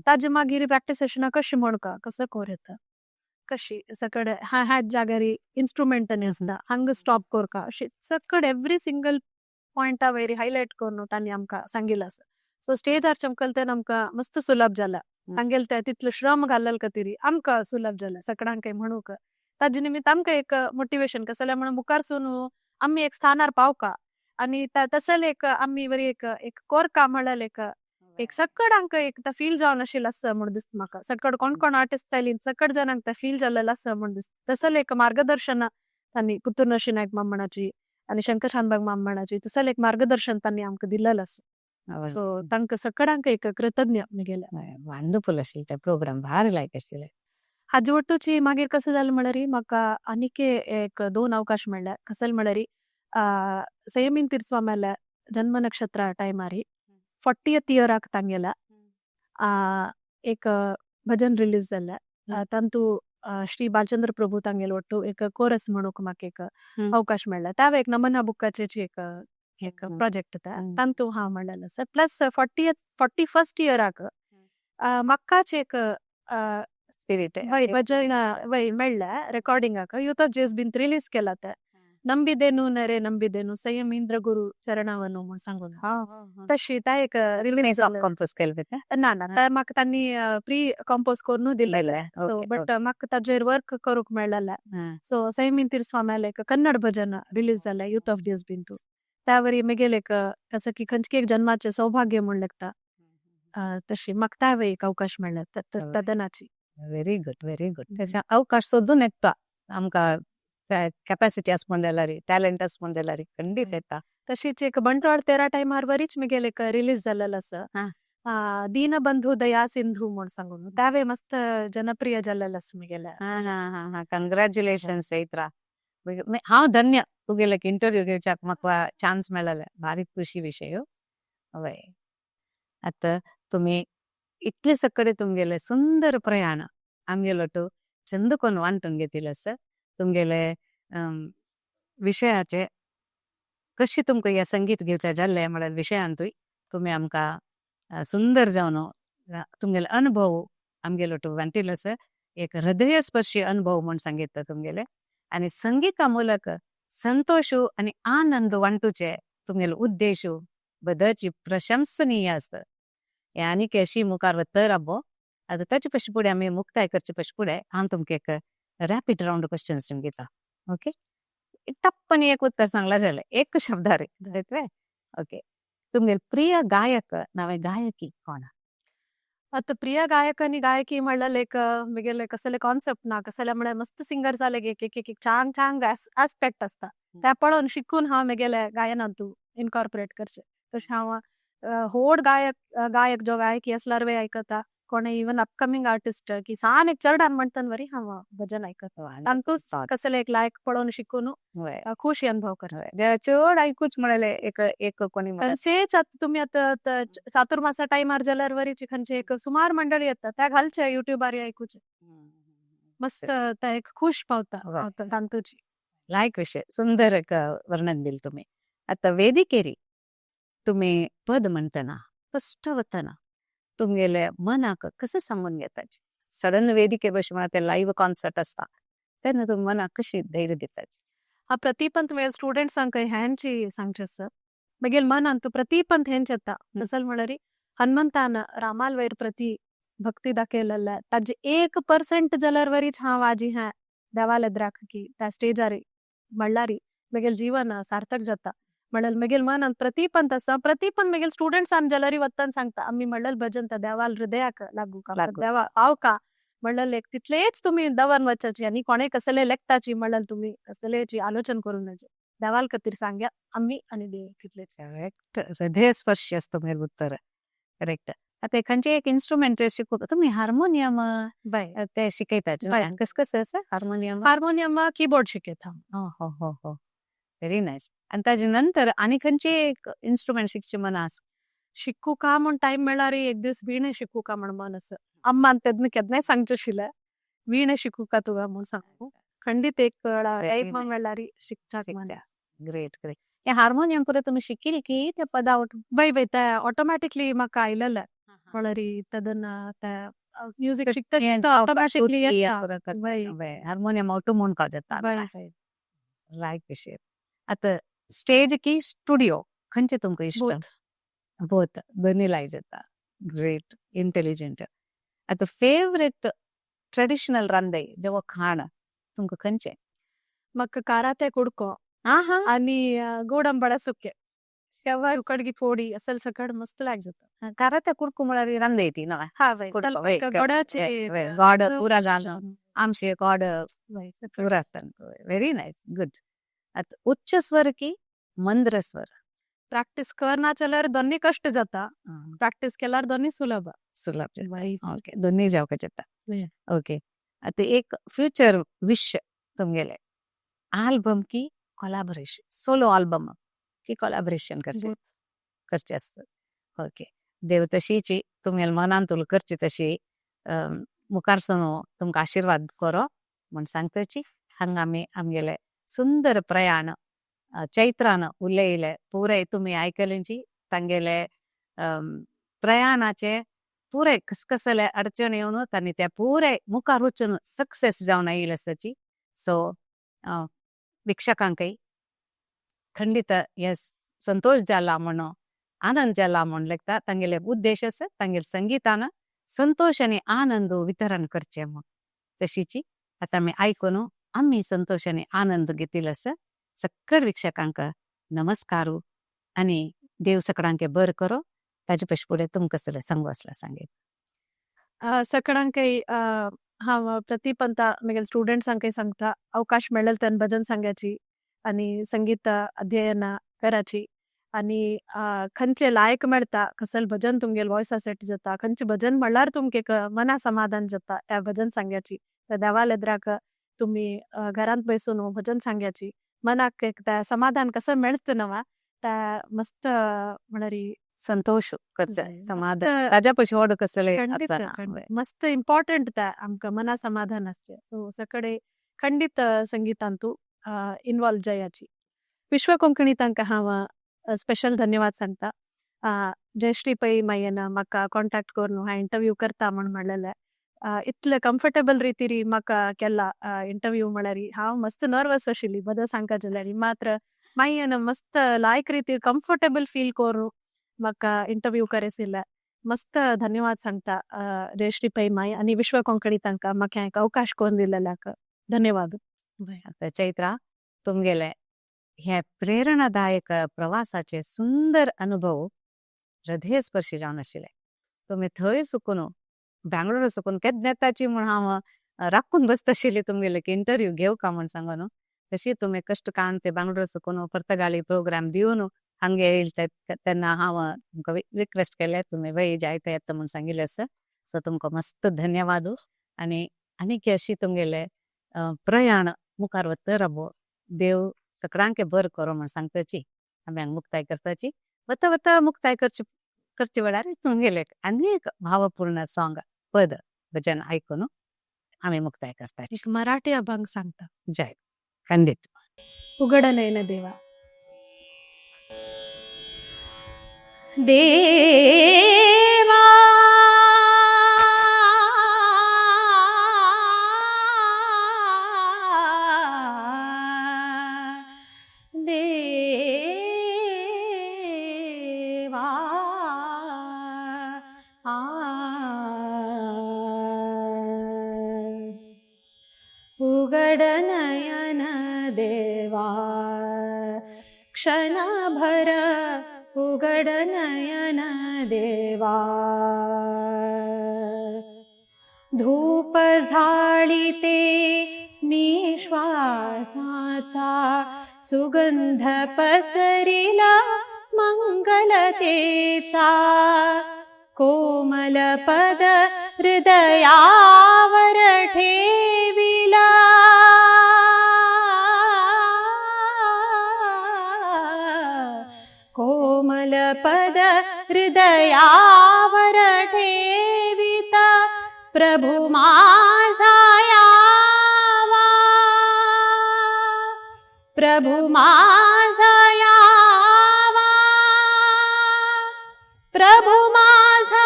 [SPEAKER 3] ताजे मागीर प्रॅक्टिस सेशन कशी म्हणका कसं कोर येता कशी सकड ह्या जागारी इन्स्ट्रुमेंट तनी असता हंग स्टॉप कोरका अशी सकड एव्हरी सिंगल पॉइंट वेरी हायलाइट करून तांणी आमका सांगिल्लं असं सो स्टेजार चमकल ते आमका मस्त सुलभ जाला तांगेल त्या तितलं श्रम घालल कतिरी आमका सुलभ जाला सगळ्यांक म्हणूक ताजे निमित्त आमका एक मोटिवेशन कसल्या म्हणून मुखार सोनू आम्ही एक स्थानार पावका आणि तसल एक आम्ही बरी एक कोरका म्हणल एक सकड एक फील जावन आशिल्लें असं म्हण दिसता म्हाका सकड कोण आर्टिस्ट आयलीं सकड जनांक त्या फील जाल्लें असं म्हण दिसता तसल एक मार्गदर्शन तांणी पुतूर नरसिंह मामणाची आणि शंकर शानबाग मामणाची तसल एक मार्गदर्शन तांणी आमकां दिल्लें असं सो तांकां सकडांक एक कृतज्ञ गेले
[SPEAKER 2] वंडरफुल आशिल्ले ते प्रोग्राम भारी लायक आशिल्ले
[SPEAKER 3] हाजे वटूची मागीर कसं जालें म्हळ्यार म्हाका आनीक एक 2 अवकाश मेळ्ळे कसले म्हळ्यार संयमीन तीर्थस्वाम्याले जन्म नक्षत्र टायमारी 40th इयराक तांगेला एक भजन रिलीज जाल्लें तांतू श्री बालचंद्र प्रभू तांगेल ಒಟ್ಟು एक कोरस म्हणूक म्हाका एक अवकाश मेळ्ळा त्या एक नमना बुकाचे एक प्रोजेक्ट तांतू हांव म्हणलेलें आसा प्लस 41st इयराक म्हाकाच एक
[SPEAKER 2] स्पिरिट
[SPEAKER 3] भजन मेळ्ळें रेकॉर्डिंगाक यूथ ऑफ जेस बीन रिलीज केला ते ನಂಬಿದೆನು ನರೆ ನಂಬಿದೆನು ಸಂಯಮೀಂದ್ರ ಗುರು ಚರಣವನ್ನು म्हण सांगून तशी त्या एक रिलीज
[SPEAKER 2] कंपोज केले
[SPEAKER 3] ना त्या म्हाका तांणी प्री कंपोज करून दिलेले बट म्हाका ताजेर वर्क करूंक मेळ्ळेलें सो संयमीन तीर्थस्वाम्याले एक कन्नड भजन रिलीज जालें यूथ ऑफ डेज बीन तू त्यावरी मगेल एक कसं की खंयचे एक जन्माचे सौभाग्य म्हण लागता तशी म्हाका त्यावेळी एक अवकाश मेळ्ळे तदनाची
[SPEAKER 2] व्हेरी गुड त्याच्या अवकाश सोदून येता आमकां कॅपॅसिटी आसपण जाल्यार टॅलेंट आसपण जाल्यार खंडीत येता
[SPEAKER 3] तशीच एक बंटवाळ 13 टायमार वरीच मगेल एक रिलीज जाल्लेलो आसा दीनबंधू दया सिंधू म्हण सांगून त्यावे मस्त जनप्रिय जाल्लेलो आसा मगेले
[SPEAKER 2] कंग्रॅच्युलेशन्स रैत्रा हांव धन्य तुगेले इंटरव्यू घेवच्याक म्हाका चान्स मेळ्ळेले भारी खुशी विशय हय आतां तुमी इतले सकडे तुमगेले सुंदर प्रयाण आमगेलो तो चंद कोण वांटून घेतिल्लो आसा तुमगेले विशयाचे कशी तुमकां हे संगीत घेवचें जाल्लें म्हळ्यार विशयांतूय तुमी आमकां सुंदर जावन तुमगेले अनुभव आमगेलो तो वांटिल्लो आसा एक हृदयस्पर्शी अनुभव म्हण सांगितलं तुमगेले आणि संगीता ಮೂಲಕ ಸಂತೋಷ आणि आनंद वांटूचे तुमगेले उद्देश बदलची प्रशंसनीय आसा हे आनीक अशी मुखार वतर राबो आतां ताचे पयशे फुडें आमी मुक्ताय करचे पयशे फुडें हांव तुमकां एक रॅपीड राउंड क्वेश्चन्स घेता ओके टप्पन एक उत्तर सांगला जालें एक शब्दार ओके तुमगेले प्रिय गायक नावे गायकी कोण
[SPEAKER 3] आता प्रिय गायक आणि गायकी म्हणल्यार लायक मगेले कसले कॉन्सेप्ट ना कसले म्हळ्यार मस्त सिंगर जाले एक एक एक छान छान आस्पेक्ट असता त्या पळोवन शिकून हांव मगेले गायनांतू इनकॉर्पोरेट करचे तशें हांव होड गायक जो गायकी असल्यार वे आयकता कोणे इवन अपकमिंग आर्टिस्ट की सान एक चढ म्हणतात वरी हांव भजन ऐकत तांतूच कसले एक लायक पळोवन शिकून खुशी अनुभव करता
[SPEAKER 2] चड आयकूच म्हळ्यार एक कोणी
[SPEAKER 3] खंयचेच आतां तुमी आतां चातुर्मासा टायमार जाल्यार वरीची खंयचे एक सुमार मंडळी येता त्या घालचे युट्यूबार आयकूचे मस्त त्या एक खुश पावता तांतूची
[SPEAKER 2] लायक विषय सुंदर एक वर्णन दिल तुम्ही. आता वेदिकेरी तुम्ही पद म्हणतना स्पष्ट वतना तुमगेले मनाक कसं सांगून घेताची सडन वेदिके बशी म्हणा ते लाईव्ह कॉन्सर्ट असता तेन्ना तुम्ही मनाक कशी धैर्य दिताची.
[SPEAKER 3] ಪ್ರತಿಪಂತ್ ಮೇಲೆ ಸ್ಟೂಡೆಂಟ್ಸ್ ಅಂಕ ಹ್ಯಾಂಚಿ ಸಂಚಸ್ ಬಗೆಲ್ ಮನ್ ಅಂತು ಪ್ರತಿಪಂತ್ ಹೆಂಚತ್ತ ನಸಲ್ ಮಳರಿ ಹನುಮಂತಾನ रामाल वैर प्रति भक्ती दाखयलेले ताजे 1% जलर वरी हांव आजी हाँ देवाल एद्राक की त्या स्टेजारी म्हणल्यारी मगेल जीवन सार्थक जाता म्हणल्यार मगेल मन प्रतिपंत आसा प्रतिपंत मगेल स्टुडंट्स आन जलरी वत्तान सांगता आम्ही म्हणल्यार भजन त्या देवाल हृदयाक लागू का देवा हांव का म्हणल्यार एक तितलेच तुम्ही दवन वचाची आनी कोणे कसले लेखताची म्हणल्यार तुम्ही कसलेची आलोचन करून नजे देवाल खातीर सांग्या आम्ही आनी देव तितलेच.
[SPEAKER 2] करेक्ट हृदयस्पर्शी असतो मेरे उत्तर करेक्ट. आता खंयचे एक इन्स्ट्रुमेंट शिकू तुम्ही हार्मोनियम ते शिकयता कस कसं असं
[SPEAKER 3] हार्मोनियम कीबोर्ड शिकयता.
[SPEAKER 2] हो हो हो व्हेरी नाईस. आणि ताजे नंतर आनी खंयचे एक इन्स्ट्रुमेंट शिकचे मन आस
[SPEAKER 3] शिकू का म्हण टाइम मेळ्ळार एक दीस वीणे शिकू का म्हण मन असं अम्मान तेदन केन्नाय सांगचे आशिल्लें वीणे शिकू का तुका म्हूण सांगू खंडीत एक टाइम मेळ्ळार शिकचाक म्हणल्या.
[SPEAKER 2] Great great. हे हार्मोनियम पुरे तुम्ही शिकिल की ते पदा
[SPEAKER 3] वय ते ऑटोमॅटिकली म्हाका आयलेलें म्हळ्यार तेदन म्युझिक शिकता शिकता ऑटोमॅटिकली
[SPEAKER 2] हार्मोनियम औटू म्हूण का जाता लायक विषय. आता स्टेज की स्टुडिओ खंयचे तुमकां इश्ट बोथ दोन्ही लायक जाता. Great intelligent. आता फेवरेट ट्रेडिशनल रांदय जेव्हा खाण तुमकां खंयचे
[SPEAKER 3] म्हाका काराते कुडको आनी गोडंबडा सुके शेवा उकडगी फोडी असल सकड मस्त लाग जाता.
[SPEAKER 2] काराते कुडको म्हळ्यार रांदय ती ना
[SPEAKER 3] गोडाचे
[SPEAKER 2] गोड पुरा घालून आमचे गोड पुरा आसता. Very nice good. आता उच्च स्वर की मंद्र स्वर
[SPEAKER 3] प्रॅक्टिस करना जाल्यार दोन्ही कष्ट जाता प्रॅक्टिस केल्यार दोन्ही सुलभ
[SPEAKER 2] ओके दोन्ही जावका जाता. ओके. आता एक फ्युचर विश तुमगेले आल्बम की कोलॅबोरेशन सोलो आल्बम की कोलॅबोरेशन करचे असत. ओके देव तशीची तुमगेले मनान तुला करची तशी मुखारसून तुमकां आशीर्वाद करो म्हण सांगताची. हांगा आमी आमगेले सुंदर प्रयाण चैत्रान उलयले पुरे तुम्ही आयकलेंची तांगेले प्रयाणाचे पुरे कसकसले अडचण येवन तांणी त्या पुरे मुखार वचून सक्सेस जावन आयिल्ले आसाची. सो वीक्षकांकय खंडीत हे संतोष जाला म्हण आनंद जाला म्हण लेखता तांगेले उद्देश आसा तांगेले संगीतान संतोष आनी आनंद वितरण करचे म्हण तशीची. आता आमी आयकून आम्ही संतोष आनी आनंद घेतिल्लो आसा. सकड वीक्षकांक नमस्कारू आनी देव सकडांके बर करो. ताजे पयस फुडें तुमकां कसले सांगू आसला सांगेत.
[SPEAKER 3] सकडांकय हांव प्रतिपंता म्हगेले स्टुडंट्सांकय सांगता अवकाश मेळ्ळेल तेन्ना भजन सांगयाची आनी संगीत अध्ययन कराची आनी खंयचे लायक मेळटा कसले भजन तुमगेले वॉयसा सेट जाता खंयचे भजन म्हणल्यार तुमके मना समाधान जाता त्या भजन सांगयाची. त्या देवाल एद्राक तुम्ही घरांत बसून भजन सांगयाची मनाक एक त्या समाधान कसं मेळतं नवा त्या मस्त म्हळ्यार
[SPEAKER 2] संतोष करचे समाधान ताज्या पयस व्हड कसले
[SPEAKER 3] मस्त इम्पॉर्टंट त्या आमकां मना समाधान असते. सो सकडे खंडीत संगीतांतू इन्वॉल्व जायाची. विश्व कोंकणी तांकां हांव स्पेशल धन्यवाद सांगता. जयश्री पै मायेन म्हाका कॉन्टॅक्ट करून हांव इंटरव्यू करता म्हण म्हणलेले इतले कम्फर्टेबल रितीरी म्हाका केला इंटरव्यू म्हळ्यार हांव मस्त नर्वस आशिल्ली बदल सांगता जाल्यार मात्र मायेन मस्त लायक रितीर कम्फर्टेबल फील करून म्हाका इंटरव्यू करेसिल्ले मस्त धन्यवाद सांगता जयश्री पै माय आनी विश्व कोंकणी तांकां म्हाका एक अवकाश करून दिलेल्याक धन्यवाद.
[SPEAKER 2] चैत्रा तुमगेले हे प्रेरणादायक प्रवासाचे सुंदर अनुभव हृदयस्पर्शी जावन आशिल्ले. तुम्ही थंय चुकून बँगलोर चुकून केन्ना येताची म्हण हांव राखून बसता आशिल्ली तुमगेले इंटरव्यू घेवं का म्हण सांगून तशी तुम्ही कश्ट काडून ते बँगलोर चुकून पर्तगाळी प्रोग्राम दिवन हांगे येयले तेन्ना हांव तुमकां रिक्वेस्ट केले तुम्ही वय जायते येता म्हण सांगिल्ले आसा. सो तुमकां मस्त धन्यवाद आणि आनीक अशी तुमगेले प्रयाण मुखार वता राबो देव सगळ्यांक बर करो म्हण सांगताची आमी हांगा मुक्ताय करताची वता वता मुक्ताय करचे वेळार तुमगेले आनीक भावपूर्ण सॉंग पद भजन आयकून आमी मुक्ताय करताची
[SPEAKER 3] एक मराठी अभंग सांगता.
[SPEAKER 2] जय खंडित
[SPEAKER 3] उघड नयन देवा.
[SPEAKER 1] देवा देवा उघड नयन देवा क्षणभर उघड नयन देवा धूप झाळीते मी श्वासाचा सुगंध पसरिला मंगलतेचा कोमल पद हृदयावर ठेविला कोमल पद हृदयावर ठेविता प्रभु माझा यावा प्रभु माझा यावा प्रभु माझा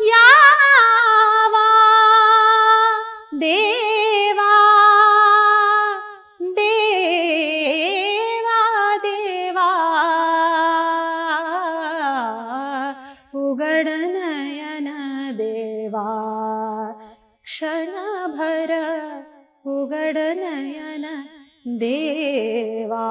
[SPEAKER 1] यावा देवा देवा देवा उघड नयन देवा क्षणभर उघड नयन देवा.